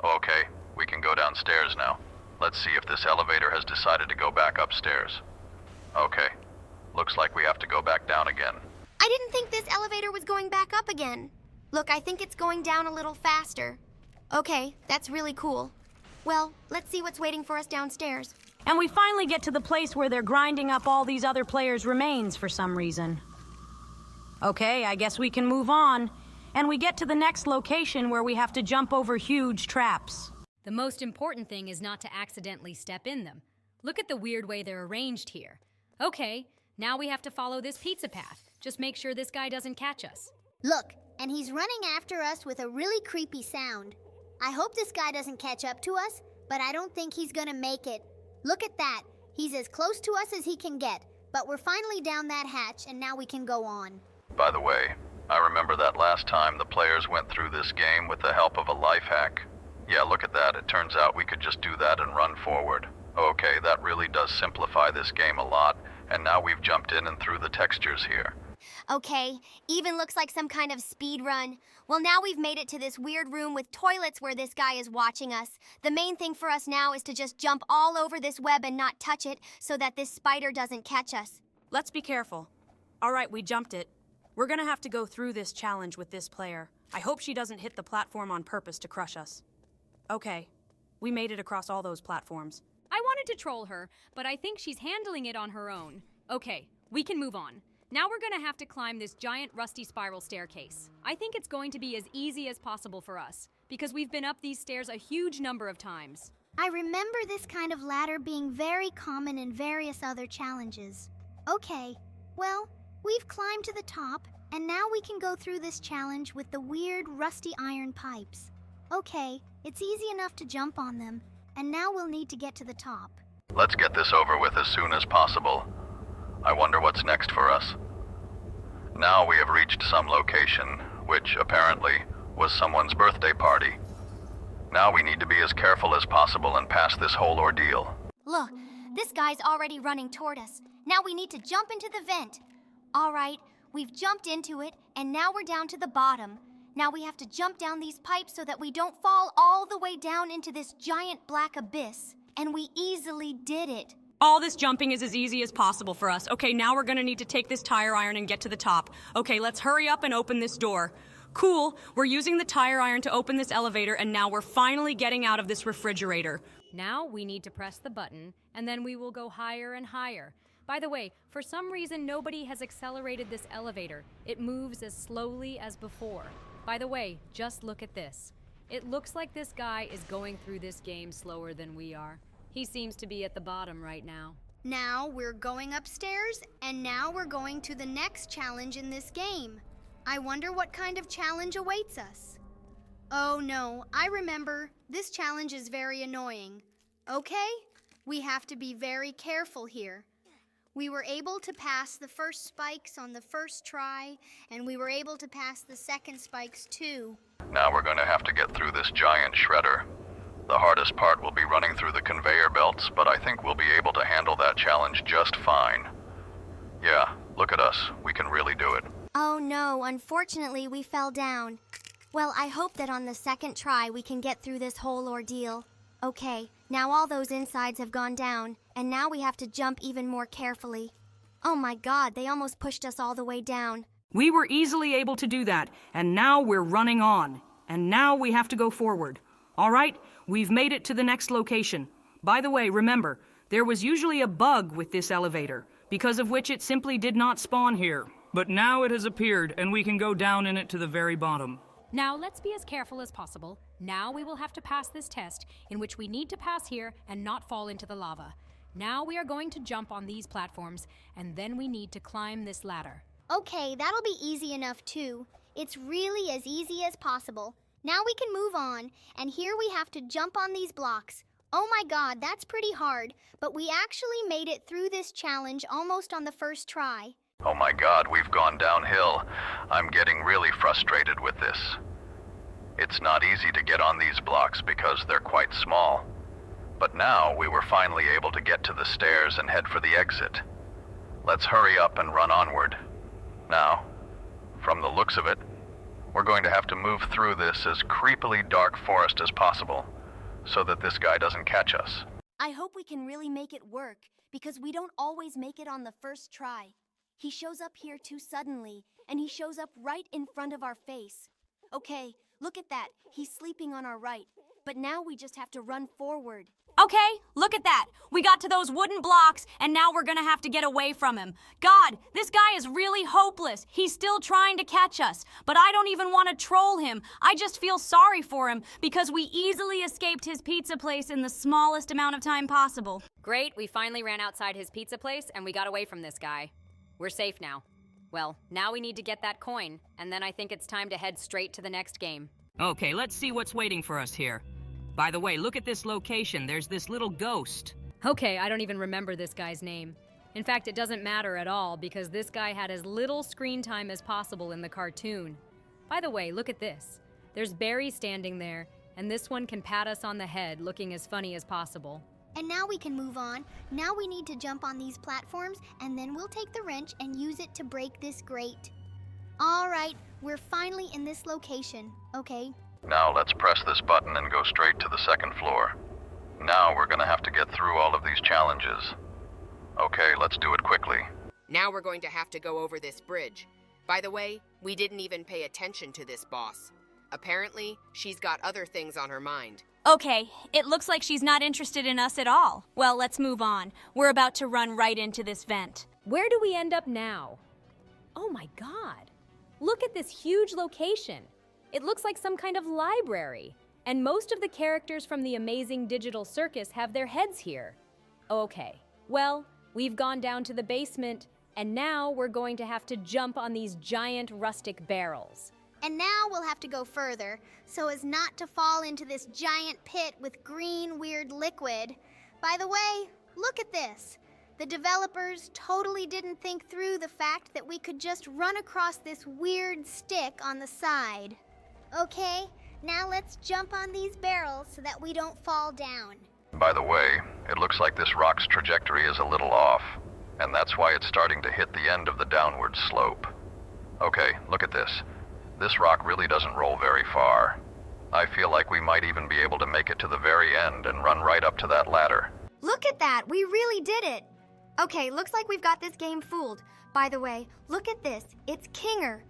Okay, we can go downstairs now. Let's see if this elevator has decided to go back upstairs. Okay, looks like we have to go back down again. I didn't think this elevator was going back up again. Look, I think it's going down a little faster. Okay, that's really cool. Well, let's see what's waiting for us downstairs. And we finally get to the place where they're grinding up all these other players' remains for some reason. Okay, I guess we can move on. And we get to the next location where we have to jump over huge traps. The most important thing is not to accidentally step in them. Look at the weird way they're arranged here. Okay, now we have to follow this pizza path. Just make sure this guy doesn't catch us. Look, and he's running after us with a really creepy sound. I hope this guy doesn't catch up to us, but I don't think he's gonna make it. Look at that. He's as close to us as he can get, but we're finally down that hatch and now we can go on. By the way, I remember that last time the players went through this game with the help of a life hack. Yeah, look at that. It turns out we could just do that and run forward. Okay, that really does simplify this game a lot, and now we've jumped in and through the textures here. Okay, even looks like some kind of speed run. Well, now we've made it to this weird room with toilets where this guy is watching us. The main thing for us now is to just jump all over this web and not touch it so that this spider doesn't catch us. Let's be careful. All right, we jumped it. We're gonna have to go through this challenge with this player. I hope she doesn't hit the platform on purpose to crush us. Okay, we made it across all those platforms. I wanted to troll her, but I think she's handling it on her own. Okay, we can move on. Now we're gonna have to climb this giant rusty spiral staircase. I think it's going to be as easy as possible for us, because we've been up these stairs a huge number of times. I remember this kind of ladder being very common in various other challenges. Okay, well, we've climbed to the top, and now we can go through this challenge with the weird rusty iron pipes. Okay, it's easy enough to jump on them, and now we'll need to get to the top. Let's get this over with as soon as possible. I wonder what's next for us. Now we have reached some location, which apparently was someone's birthday party. Now we need to be as careful as possible and pass this whole ordeal. Look, this guy's already running toward us. Now we need to jump into the vent. All right, we've jumped into it, and now we're down to the bottom. Now we have to jump down these pipes so that we don't fall all the way down into this giant black abyss. And we easily did it. All this jumping is as easy as possible for us. Okay, now we're gonna need to take this tire iron and get to the top. Okay, let's hurry up and open this door. Cool, we're using the tire iron to open this elevator, and now we're finally getting out of this refrigerator. Now we need to press the button, and then we will go higher and higher. By the way, for some reason nobody has accelerated this elevator. It moves as slowly as before. By the way, just look at this. It looks like this guy is going through this game slower than we are. He seems to be at the bottom right now. Now we're going upstairs, and now we're going to the next challenge in this game. I wonder what kind of challenge awaits us. Oh no, I remember. This challenge is very annoying. Okay? We have to be very careful here. We were able to pass the first spikes on the first try, and we were able to pass the second spikes too. Now we're going to have to get through this giant shredder. The hardest part will be running through the conveyor belts, but I think we'll be able to handle that challenge just fine. Yeah, look at us. We can really do it. Oh no, unfortunately we fell down. Well, I hope that on the second try we can get through this whole ordeal. Okay, now all those insides have gone down, and now we have to jump even more carefully. Oh my god, they almost pushed us all the way down. We were easily able to do that, and now we're running on. And now we have to go forward. All right, we've made it to the next location. By the way, remember, there was usually a bug with this elevator, because of which it simply did not spawn here. But now it has appeared, and we can go down in it to the very bottom. Now let's be as careful as possible. Now we will have to pass this test, in which we need to pass here and not fall into the lava. Now we are going to jump on these platforms, and then we need to climb this ladder. Okay, that'll be easy enough too. It's really as easy as possible. Now we can move on, and here we have to jump on these blocks. Oh my god, that's pretty hard, but we actually made it through this challenge almost on the first try. Oh my god, we've gone downhill. I'm getting really frustrated with this. It's not easy to get on these blocks because they're quite small. But now we were finally able to get to the stairs and head for the exit. Let's hurry up and run onward. Now, from the looks of it, we're going to have to move through this as creepily dark forest as possible, so that this guy doesn't catch us. I hope we can really make it work, because we don't always make it on the first try. He shows up here too suddenly, and he shows up right in front of our face. Okay, look at that. He's sleeping on our right, but now we just have to run forward. Okay, look at that. We got to those wooden blocks, and now we're gonna have to get away from him. God, this guy is really hopeless. He's still trying to catch us, but I don't even want to troll him. I just feel sorry for him because we easily escaped his pizza place in the smallest amount of time possible. Great, we finally ran outside his pizza place and we got away from this guy. We're safe now. Well, now we need to get that coin, and then I think it's time to head straight to the next game. Okay, let's see what's waiting for us here. By the way, look at this location. There's this little ghost. Okay, I don't even remember this guy's name. In fact, it doesn't matter at all because this guy had as little screen time as possible in the cartoon. By the way, look at this. There's Barry standing there, and this one can pat us on the head looking as funny as possible. And now we can move on. Now we need to jump on these platforms, and then we'll take the wrench and use it to break this grate. All right, we're finally in this location, okay? Now let's press this button and go straight to the second floor. Now we're gonna have to get through all of these challenges. Okay, let's do it quickly. Now we're going to have to go over this bridge. By the way, we didn't even pay attention to this boss. Apparently, she's got other things on her mind. Okay, it looks like she's not interested in us at all. Well, let's move on. We're about to run right into this vent. Where do we end up now? Oh my god. Look at this huge location. It looks like some kind of library. And most of the characters from the amazing digital circus have their heads here. Okay, well, we've gone down to the basement, and now we're going to have to jump on these giant rustic barrels. And now we'll have to go further, so as not to fall into this giant pit with green, weird liquid. By the way, look at this. The developers totally didn't think through the fact that we could just run across this weird stick on the side. Okay, now let's jump on these barrels so that we don't fall down. By the way, it looks like this rock's trajectory is a little off, and that's why it's starting to hit the end of the downward slope. Okay, look at this. This rock really doesn't roll very far. I feel like we might even be able to make it to the very end and run right up to that ladder. Look at that, we really did it. Okay, looks like we've got this game fooled. By the way, look at this, it's Kinger.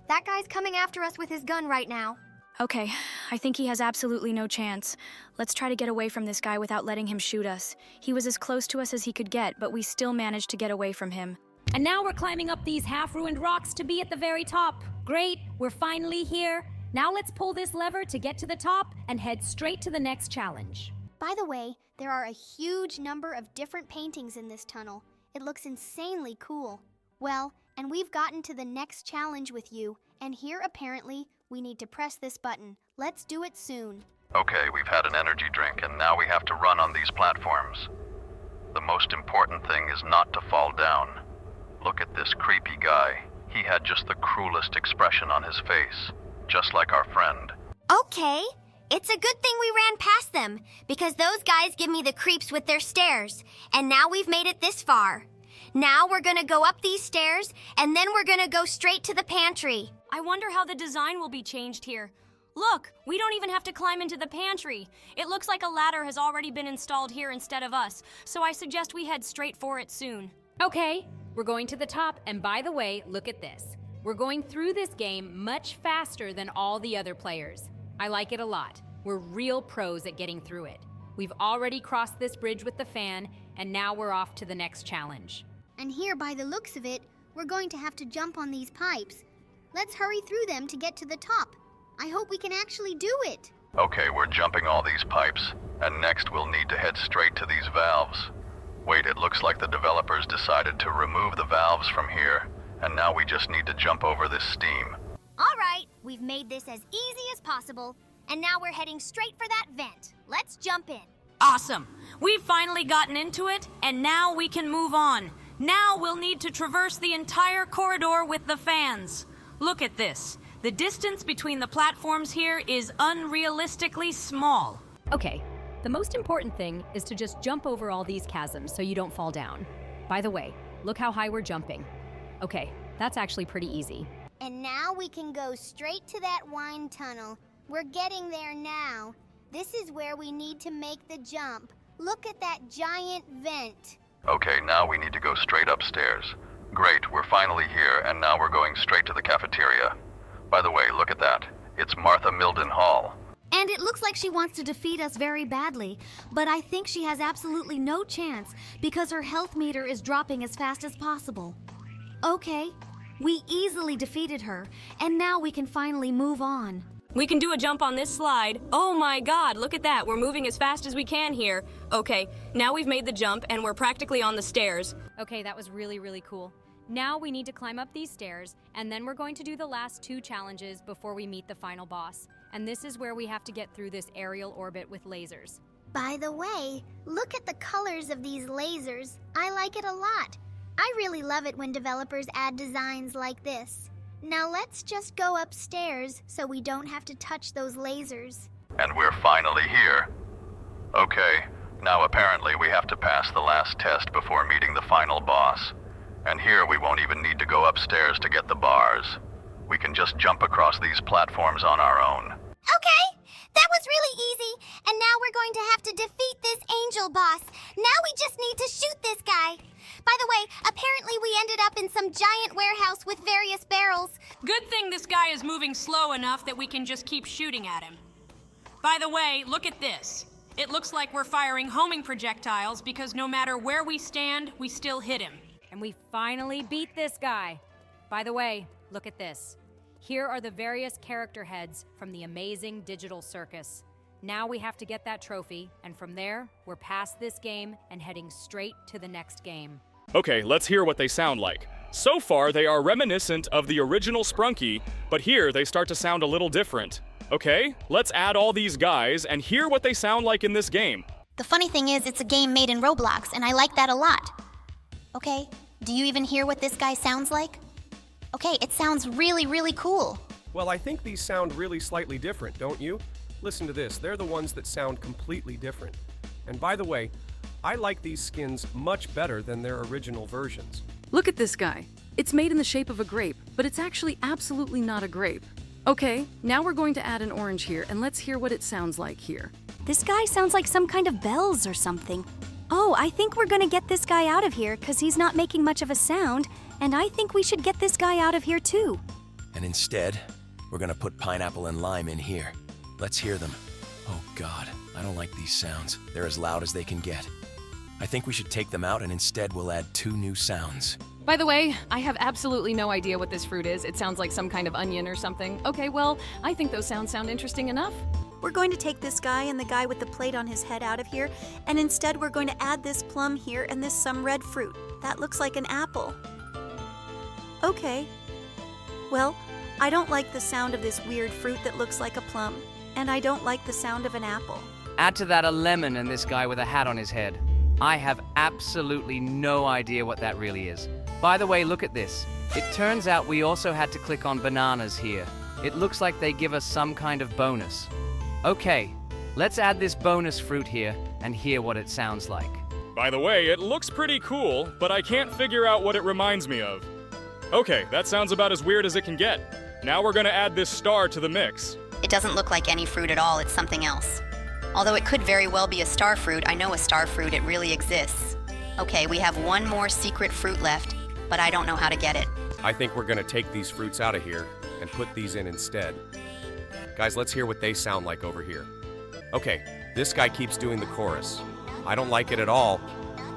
That guy's coming after us with his gun right now. Okay, I think he has absolutely no chance. Let's try to get away from this guy without letting him shoot us. He was as close to us as he could get, but we still managed to get away from him. And now we're climbing up these half-ruined rocks to be at the very top. Great, we're finally here. Now let's pull this lever to get to the top and head straight to the next challenge. By the way, there are a huge number of different paintings in this tunnel. It looks insanely cool. Well, and we've gotten to the next challenge with you, and here apparently we need to press this button. Let's do it soon. Okay, we've had an energy drink, and now we have to run on these platforms. The most important thing is not to fall down. Look at this creepy guy. He had just the cruelest expression on his face, just like our friend. Okay, it's a good thing we ran past them, because those guys give me the creeps with their stares. And now we've made it this far. Now we're gonna go up these stairs, and then we're gonna go straight to the pantry. I wonder how the design will be changed here. Look, we don't even have to climb into the pantry. It looks like a ladder has already been installed here instead of us, so I suggest we head straight for it soon. Okay, we're going to the top, and by the way, look at this. We're going through this game much faster than all the other players. I like it a lot. We're real pros at getting through it. We've already crossed this bridge with the fan, and now we're off to the next challenge. And here, by the looks of it, we're going to have to jump on these pipes. Let's hurry through them to get to the top. I hope we can actually do it. Okay, we're jumping all these pipes, and next we'll need to head straight to these valves. Wait, it looks like the developers decided to remove the valves from here, and now we just need to jump over this steam. All right, we've made this as easy as possible, and now we're heading straight for that vent. Let's jump in. Awesome! We've finally gotten into it, and now we can move on. Now we'll need to traverse the entire corridor with the fans. Look at this. The distance between the platforms here is unrealistically small. Okay, the most important thing is to just jump over all these chasms so you don't fall down. By the way, look how high we're jumping. Okay, that's actually pretty easy. And now we can go straight to that wine tunnel. We're getting there now. This is where we need to make the jump. Look at that giant vent. Okay, now we need to go straight upstairs. Great, we're finally here, and now we're going straight to the cafeteria. By the way, look at that. It's Martha Milden Hall. And it looks like she wants to defeat us very badly, but I think she has absolutely no chance because her health meter is dropping as fast as possible. Okay, we easily defeated her, and now we can finally move on. We can do a jump on this slide. Oh my god, look at that. We're moving as fast as we can here. Okay, now we've made the jump and we're practically on the stairs. Okay, that was really, really cool. Now we need to climb up these stairs, and then we're going to do the last 2 challenges before we meet the final boss. And this is where we have to get through this aerial orbit with lasers. By the way, look at the colors of these lasers. I like it a lot. I really love it when developers add designs like this. Now let's just go upstairs so we don't have to touch those lasers. And we're finally here. Okay, now apparently we have to pass the last test before meeting the final boss. And here we won't even need to go upstairs to get the bars. We can just jump across these platforms on our own. Okay, that was really easy. And now we're going to have to defeat this angel boss. Now we just need to shoot this guy. By the way, apparently we ended up in some giant warehouse with various barrels. Good thing this guy is moving slow enough that we can just keep shooting at him. By the way, look at this. It looks like we're firing homing projectiles because no matter where we stand, we still hit him. And we finally beat this guy. By the way, look at this. Here are the various character heads from the amazing digital circus. Now we have to get that trophy, and from there, we're past this game and heading straight to the next game. Okay, let's hear what they sound like. So far, they are reminiscent of the original Sprunki, but here they start to sound a little different. Okay, let's add all these guys and hear what they sound like in this game. The funny thing is, it's a game made in Roblox, and I like that a lot. Okay, do you even hear what this guy sounds like? Okay, it sounds really, really cool. Well, I think these sound really slightly different, don't you? Listen to this, they're the ones that sound completely different. And by the way, I like these skins much better than their original versions. Look at this guy. It's made in the shape of a grape, but it's actually absolutely not a grape. Okay, now we're going to add an orange here, and let's hear what it sounds like here. This guy sounds like some kind of bells or something. Oh, I think we're gonna get this guy out of here because he's not making much of a sound, and I think we should get this guy out of here too. And instead, we're gonna put pineapple and lime in here. Let's hear them. Oh God, I don't like these sounds. They're as loud as they can get. I think we should take them out and instead we'll add 2 new sounds. By the way, I have absolutely no idea what this fruit is. It sounds like some kind of onion or something. Okay, well, I think those sounds sound interesting enough. We're going to take this guy and the guy with the plate on his head out of here, and instead we're going to add this plum here and this some red fruit. That looks like an apple. Okay. Well, I don't like the sound of this weird fruit that looks like a plum, and I don't like the sound of an apple. Add to that a lemon and this guy with a hat on his head. I have absolutely no idea what that really is. By the way, look at this. It turns out we also had to click on bananas here. It looks like they give us some kind of bonus. Okay, let's add this bonus fruit here and hear what it sounds like. By the way, it looks pretty cool, but I can't figure out what it reminds me of. Okay, that sounds about as weird as it can get. Now we're gonna add this star to the mix. It doesn't look like any fruit at all, it's something else. Although it could very well be a star fruit, I know a star fruit, it really exists. Okay, we have 1 more secret fruit left, but I don't know how to get it. I think we're gonna take these fruits out of here and put these in instead. Guys, let's hear what they sound like over here. Okay, this guy keeps doing the chorus. I don't like it at all.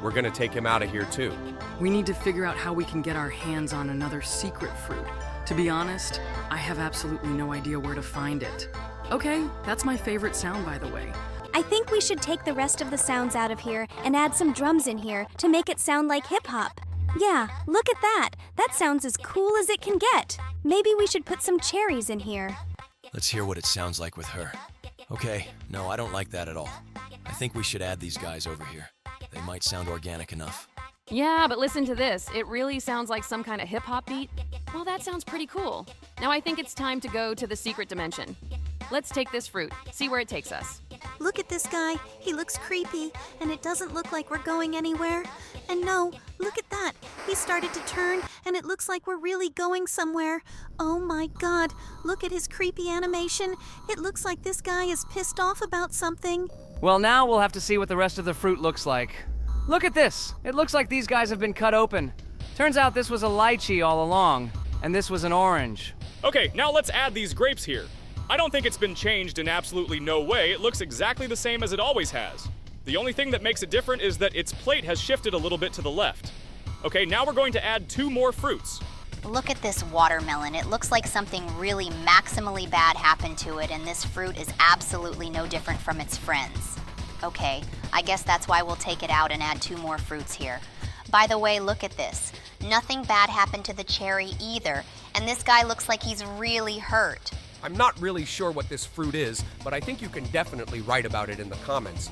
We're gonna take him out of here too. We need to figure out how we can get our hands on another secret fruit. To be honest, I have absolutely no idea where to find it. Okay, that's my favorite sound, by the way. I think we should take the rest of the sounds out of here and add some drums in here to make it sound like hip-hop. Yeah, look at that. That sounds as cool as it can get. Maybe we should put some cherries in here. Let's hear what it sounds like with her. Okay, no, I don't like that at all. I think we should add these guys over here. They might sound organic enough. Yeah, but listen to this. It really sounds like some kind of hip-hop beat. Well, that sounds pretty cool. Now I think it's time to go to the secret dimension. Let's take this fruit, see where it takes us. Look at this guy. He looks creepy, and it doesn't look like we're going anywhere. And no, look at that. He started to turn, and it looks like we're really going somewhere. Oh my God, look at his creepy animation. It looks like this guy is pissed off about something. Well, now we'll have to see what the rest of the fruit looks like. Look at this. It looks like these guys have been cut open. Turns out this was a lychee all along, and this was an orange. Okay, now let's add these grapes here. I don't think it's been changed in absolutely no way. It looks exactly the same as it always has. The only thing that makes it different is that its plate has shifted a little bit to the left. Okay, now we're going to add 2 more fruits. Look at this watermelon. It looks like something really maximally bad happened to it, and this fruit is absolutely no different from its friends. Okay, I guess that's why we'll take it out and add 2 more fruits here. By the way, look at this. Nothing bad happened to the cherry either, and this guy looks like he's really hurt. I'm not really sure what this fruit is, but I think you can definitely write about it in the comments.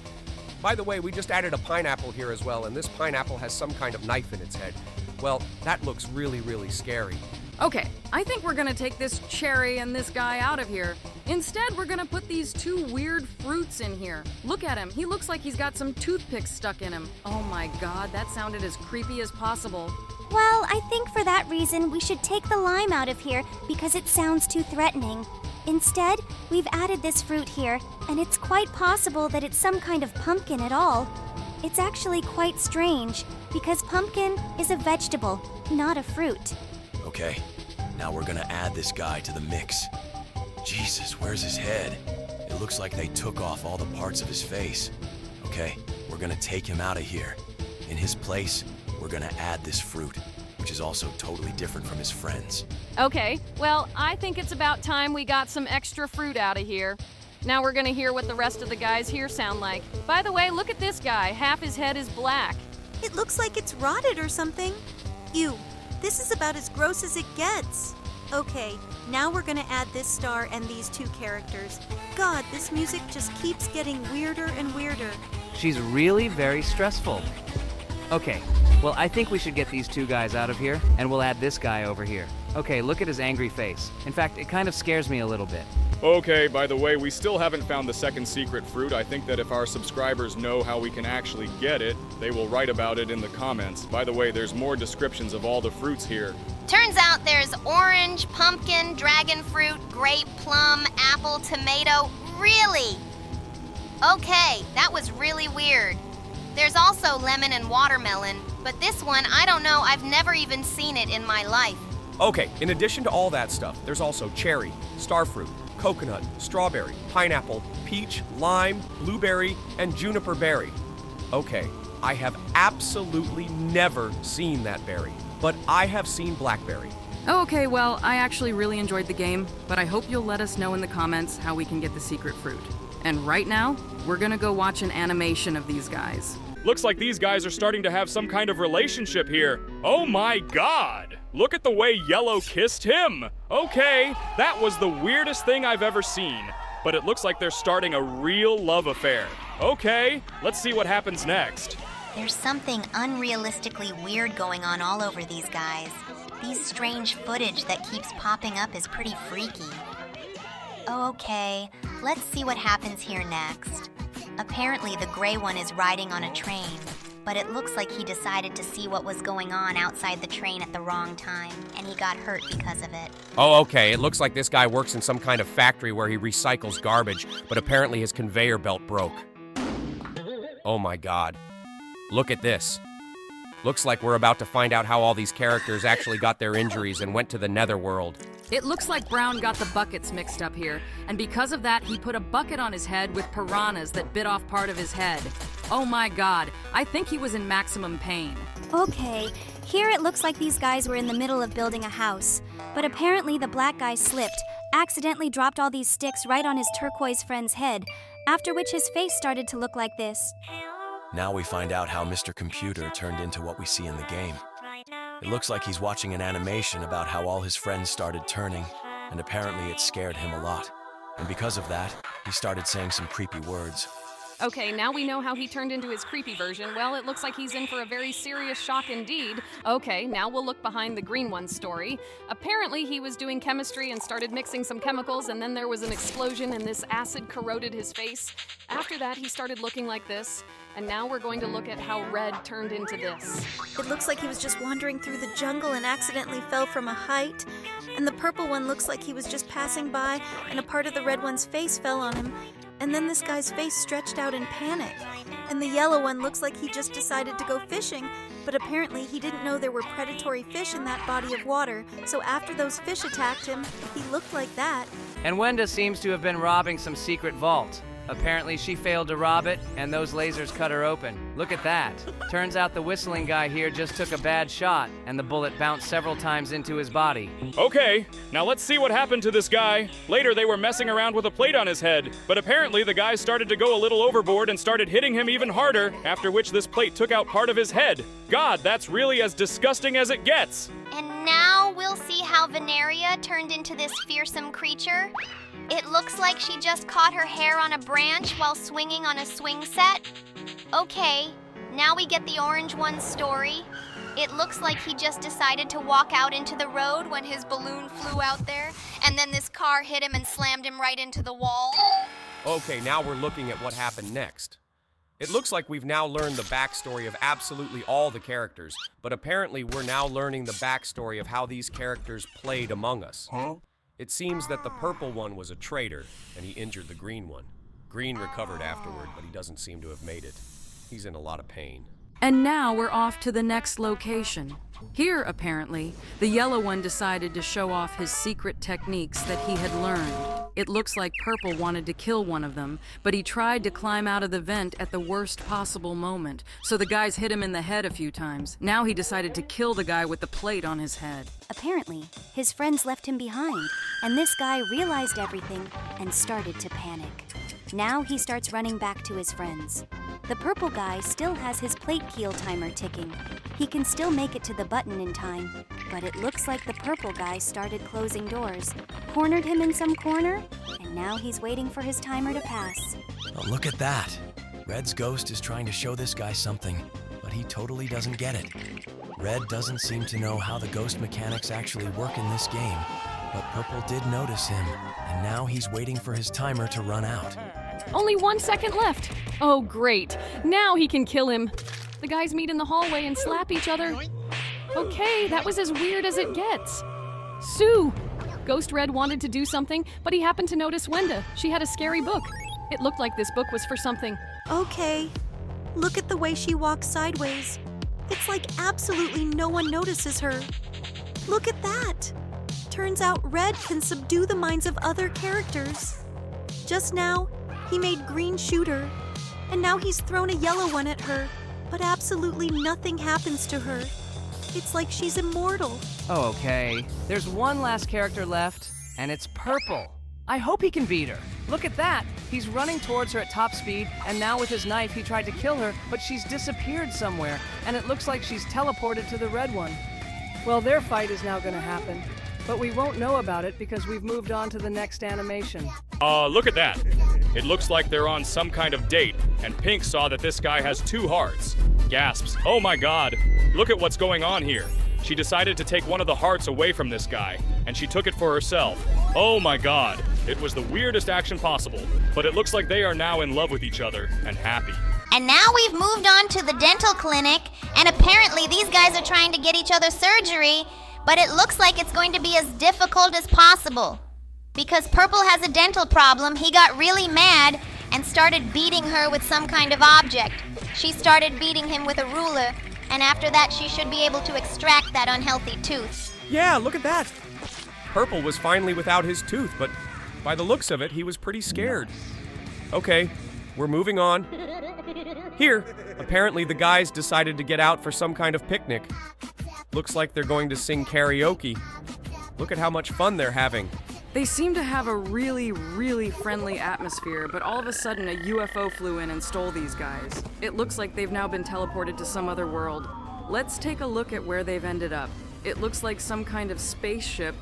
By the way, we just added a pineapple here as well, and this pineapple has some kind of knife in its head. Well, that looks really, really scary. Okay, I think we're gonna take this cherry and this guy out of here. Instead, we're gonna put these 2 weird fruits in here. Look at him. He looks like he's got some toothpicks stuck in him. Oh my God, that sounded as creepy as possible. Well, I think for that reason, we should take the lime out of here because it sounds too threatening. Instead, we've added this fruit here, and it's quite possible that it's some kind of pumpkin at all. It's actually quite strange, because pumpkin is a vegetable, not a fruit. Okay, now we're gonna add this guy to the mix. Jesus, where's his head? It looks like they took off all the parts of his face. Okay, we're gonna take him out of here. In his place, we're gonna add this fruit, which is also totally different from his friends. Okay, well, I think it's about time we got some extra fruit out of here. Now we're gonna hear what the rest of the guys here sound like. By the way, look at this guy. Half his head is black. It looks like it's rotted or something. Ew, this is about as gross as it gets. Okay, now we're gonna add this star and these 2 characters. God, this music just keeps getting weirder and weirder. She's really very stressful. Okay, well, I think we should get these 2 guys out of here, and we'll add this guy over here. Okay, look at his angry face. In fact, it kind of scares me a little bit. Okay, by the way, we still haven't found the second secret fruit. I think that if our subscribers know how we can actually get it, they will write about it in the comments. By the way, there's more descriptions of all the fruits here. Turns out there's orange, pumpkin, dragon fruit, grape, plum, apple, tomato. Really? Okay, that was really weird. There's also lemon and watermelon, but this one, I don't know, I've never even seen it in my life. Okay, in addition to all that stuff, there's also cherry, starfruit, coconut, strawberry, pineapple, peach, lime, blueberry, and juniper berry. Okay, I have absolutely never seen that berry, but I have seen blackberry. Okay, well, I actually really enjoyed the game, but I hope you'll let us know in the comments how we can get the secret fruit. And right now, we're gonna go watch an animation of these guys. Looks like these guys are starting to have some kind of relationship here. Oh my god! Look at the way Yellow kissed him! Okay, that was the weirdest thing I've ever seen. But it looks like they're starting a real love affair. Okay, let's see what happens next. There's something unrealistically weird going on all over these guys. These strange footage that keeps popping up is pretty freaky. Oh, okay, let's see what happens here next. Apparently the gray one is riding on a train, but it looks like he decided to see what was going on outside the train at the wrong time, and he got hurt because of it. Oh, okay, it looks like this guy works in some kind of factory where he recycles garbage, but apparently his conveyor belt broke. Oh my god. Look at this. Looks like we're about to find out how all these characters actually got their injuries and went to the netherworld. It looks like Brown got the buckets mixed up here, and because of that, he put a bucket on his head with piranhas that bit off part of his head. Oh my god, I think he was in maximum pain. Okay, here it looks like these guys were in the middle of building a house, but apparently the black guy slipped, accidentally dropped all these sticks right on his turquoise friend's head, after which his face started to look like this. Now we find out how Mr. Computer turned into what we see in the game. It looks like he's watching an animation about how all his friends started turning, and apparently it scared him a lot. And because of that, he started saying some creepy words. Okay, now we know how he turned into his creepy version. Well, it looks like he's in for a very serious shock indeed. Okay, now we'll look behind the green one's story. Apparently, he was doing chemistry and started mixing some chemicals, and then there was an explosion and this acid corroded his face. After that, he started looking like this. And now we're going to look at how Red turned into this. It looks like he was just wandering through the jungle and accidentally fell from a height. And the purple one looks like he was just passing by and a part of the red one's face fell on him. And then this guy's face stretched out in panic. And the yellow one looks like he just decided to go fishing, but apparently he didn't know there were predatory fish in that body of water. So after those fish attacked him, he looked like that. And Wenda seems to have been robbing some secret vault. Apparently she failed to rob it, and those lasers cut her open. Look at that. Turns out the whistling guy here just took a bad shot, and the bullet bounced several times into his body. Okay, now let's see what happened to this guy. Later they were messing around with a plate on his head, but apparently the guy started to go a little overboard and started hitting him even harder, after which this plate took out part of his head. God, that's really as disgusting as it gets. And now we'll see how Veneria turned into this fearsome creature. It looks like she just caught her hair on a branch while swinging on a swing set. Okay, now we get the orange one's story. It looks like he just decided to walk out into the road when his balloon flew out there, and then this car hit him and slammed him right into the wall. Okay, now we're looking at what happened next. It looks like we've now learned the backstory of absolutely all the characters, but apparently we're now learning the backstory of how these characters played among us. It seems that the purple one was a traitor, and he injured the green one. Green recovered afterward, but he doesn't seem to have made it. He's in a lot of pain. And now we're off to the next location. Here, apparently, the yellow one decided to show off his secret techniques that he had learned. It looks like Purple wanted to kill one of them, but he tried to climb out of the vent at the worst possible moment, so the guys hit him in the head a few times. Now he decided to kill the guy with the plate on his head. Apparently, his friends left him behind, and this guy realized everything and started to panic. Now he starts running back to his friends. The purple guy still has his plate keel timer ticking. He can still make it to the button in time, but it looks like the purple guy started closing doors, cornered him in some corner, and now he's waiting for his timer to pass. Oh, look at that. Red's ghost is trying to show this guy something, but he totally doesn't get it. Red doesn't seem to know how the ghost mechanics actually work in this game, but Purple did notice him, and now he's waiting for his timer to run out. Only 1 second left. Oh, great. Now he can kill him. The guys meet in the hallway and slap each other. Okay, that was as weird as it gets. Sue! Ghost Red wanted to do something, but he happened to notice Wenda. She had a scary book. It looked like this book was for something. Okay, look at the way she walks sideways. It's like absolutely no one notices her. Look at that! Turns out Red can subdue the minds of other characters. Just now, he made Green shoot her, and now he's thrown a yellow one at her, but absolutely nothing happens to her. It's like she's immortal. Oh, okay. There's one last character left, and it's Purple. I hope he can beat her. Look at that! He's running towards her at top speed, and now with his knife he tried to kill her, but she's disappeared somewhere, and it looks like she's teleported to the red one. Well, their fight is now gonna happen, but we won't know about it because we've moved on to the next animation. Look at that. It looks like they're on some kind of date, and Pink saw that this guy has 2 hearts. Gasps, oh my god, look at what's going on here. She decided to take one of the hearts away from this guy, and she took it for herself. Oh my god, it was the weirdest action possible, but it looks like they are now in love with each other and happy. And now we've moved on to the dental clinic, and apparently these guys are trying to get each other surgery, but it looks like it's going to be as difficult as possible. Because Purple has a dental problem, he got really mad and started beating her with some kind of object. She started beating him with a ruler, and after that she should be able to extract that unhealthy tooth. Yeah, look at that! Purple was finally without his tooth, but by the looks of it, he was pretty scared. Okay, we're moving on. Here, apparently the guys decided to get out for some kind of picnic. Looks like they're going to sing karaoke. Look at how much fun they're having. They seem to have a really, really friendly atmosphere, but all of a sudden a UFO flew in and stole these guys. It looks like they've now been teleported to some other world. Let's take a look at where they've ended up. It looks like some kind of spaceship.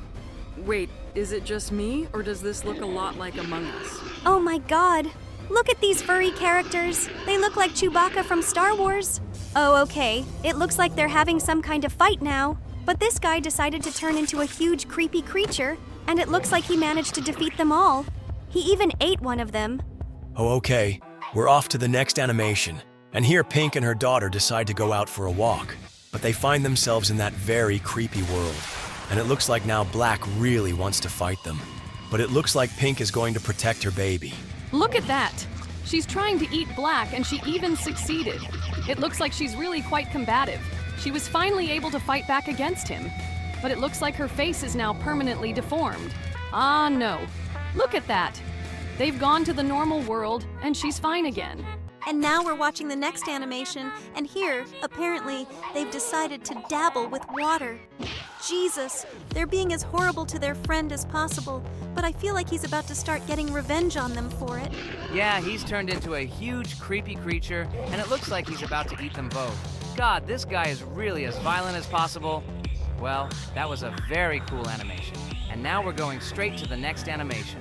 Wait, is it just me, or does this look a lot like Among Us? Oh my god! Look at these furry characters! They look like Chewbacca from Star Wars! Oh, okay. It looks like they're having some kind of fight now. But this guy decided to turn into a huge, creepy creature, and it looks like he managed to defeat them all. He even ate one of them. Oh, okay. We're off to the next animation. And here Pink and her daughter decide to go out for a walk. But they find themselves in that very creepy world. And it looks like now Black really wants to fight them. But it looks like Pink is going to protect her baby. Look at that! She's trying to eat Black, and she even succeeded. It looks like she's really quite combative. She was finally able to fight back against him. But it looks like her face is now permanently deformed. Ah, no. Look at that. They've gone to the normal world, and she's fine again. And now we're watching the next animation, and here, apparently, they've decided to dabble with water. Jesus, they're being as horrible to their friend as possible, but I feel like he's about to start getting revenge on them for it. Yeah, he's turned into a huge, creepy creature, and it looks like he's about to eat them both. God, this guy is really as violent as possible. Well, that was a very cool animation. And now we're going straight to the next animation.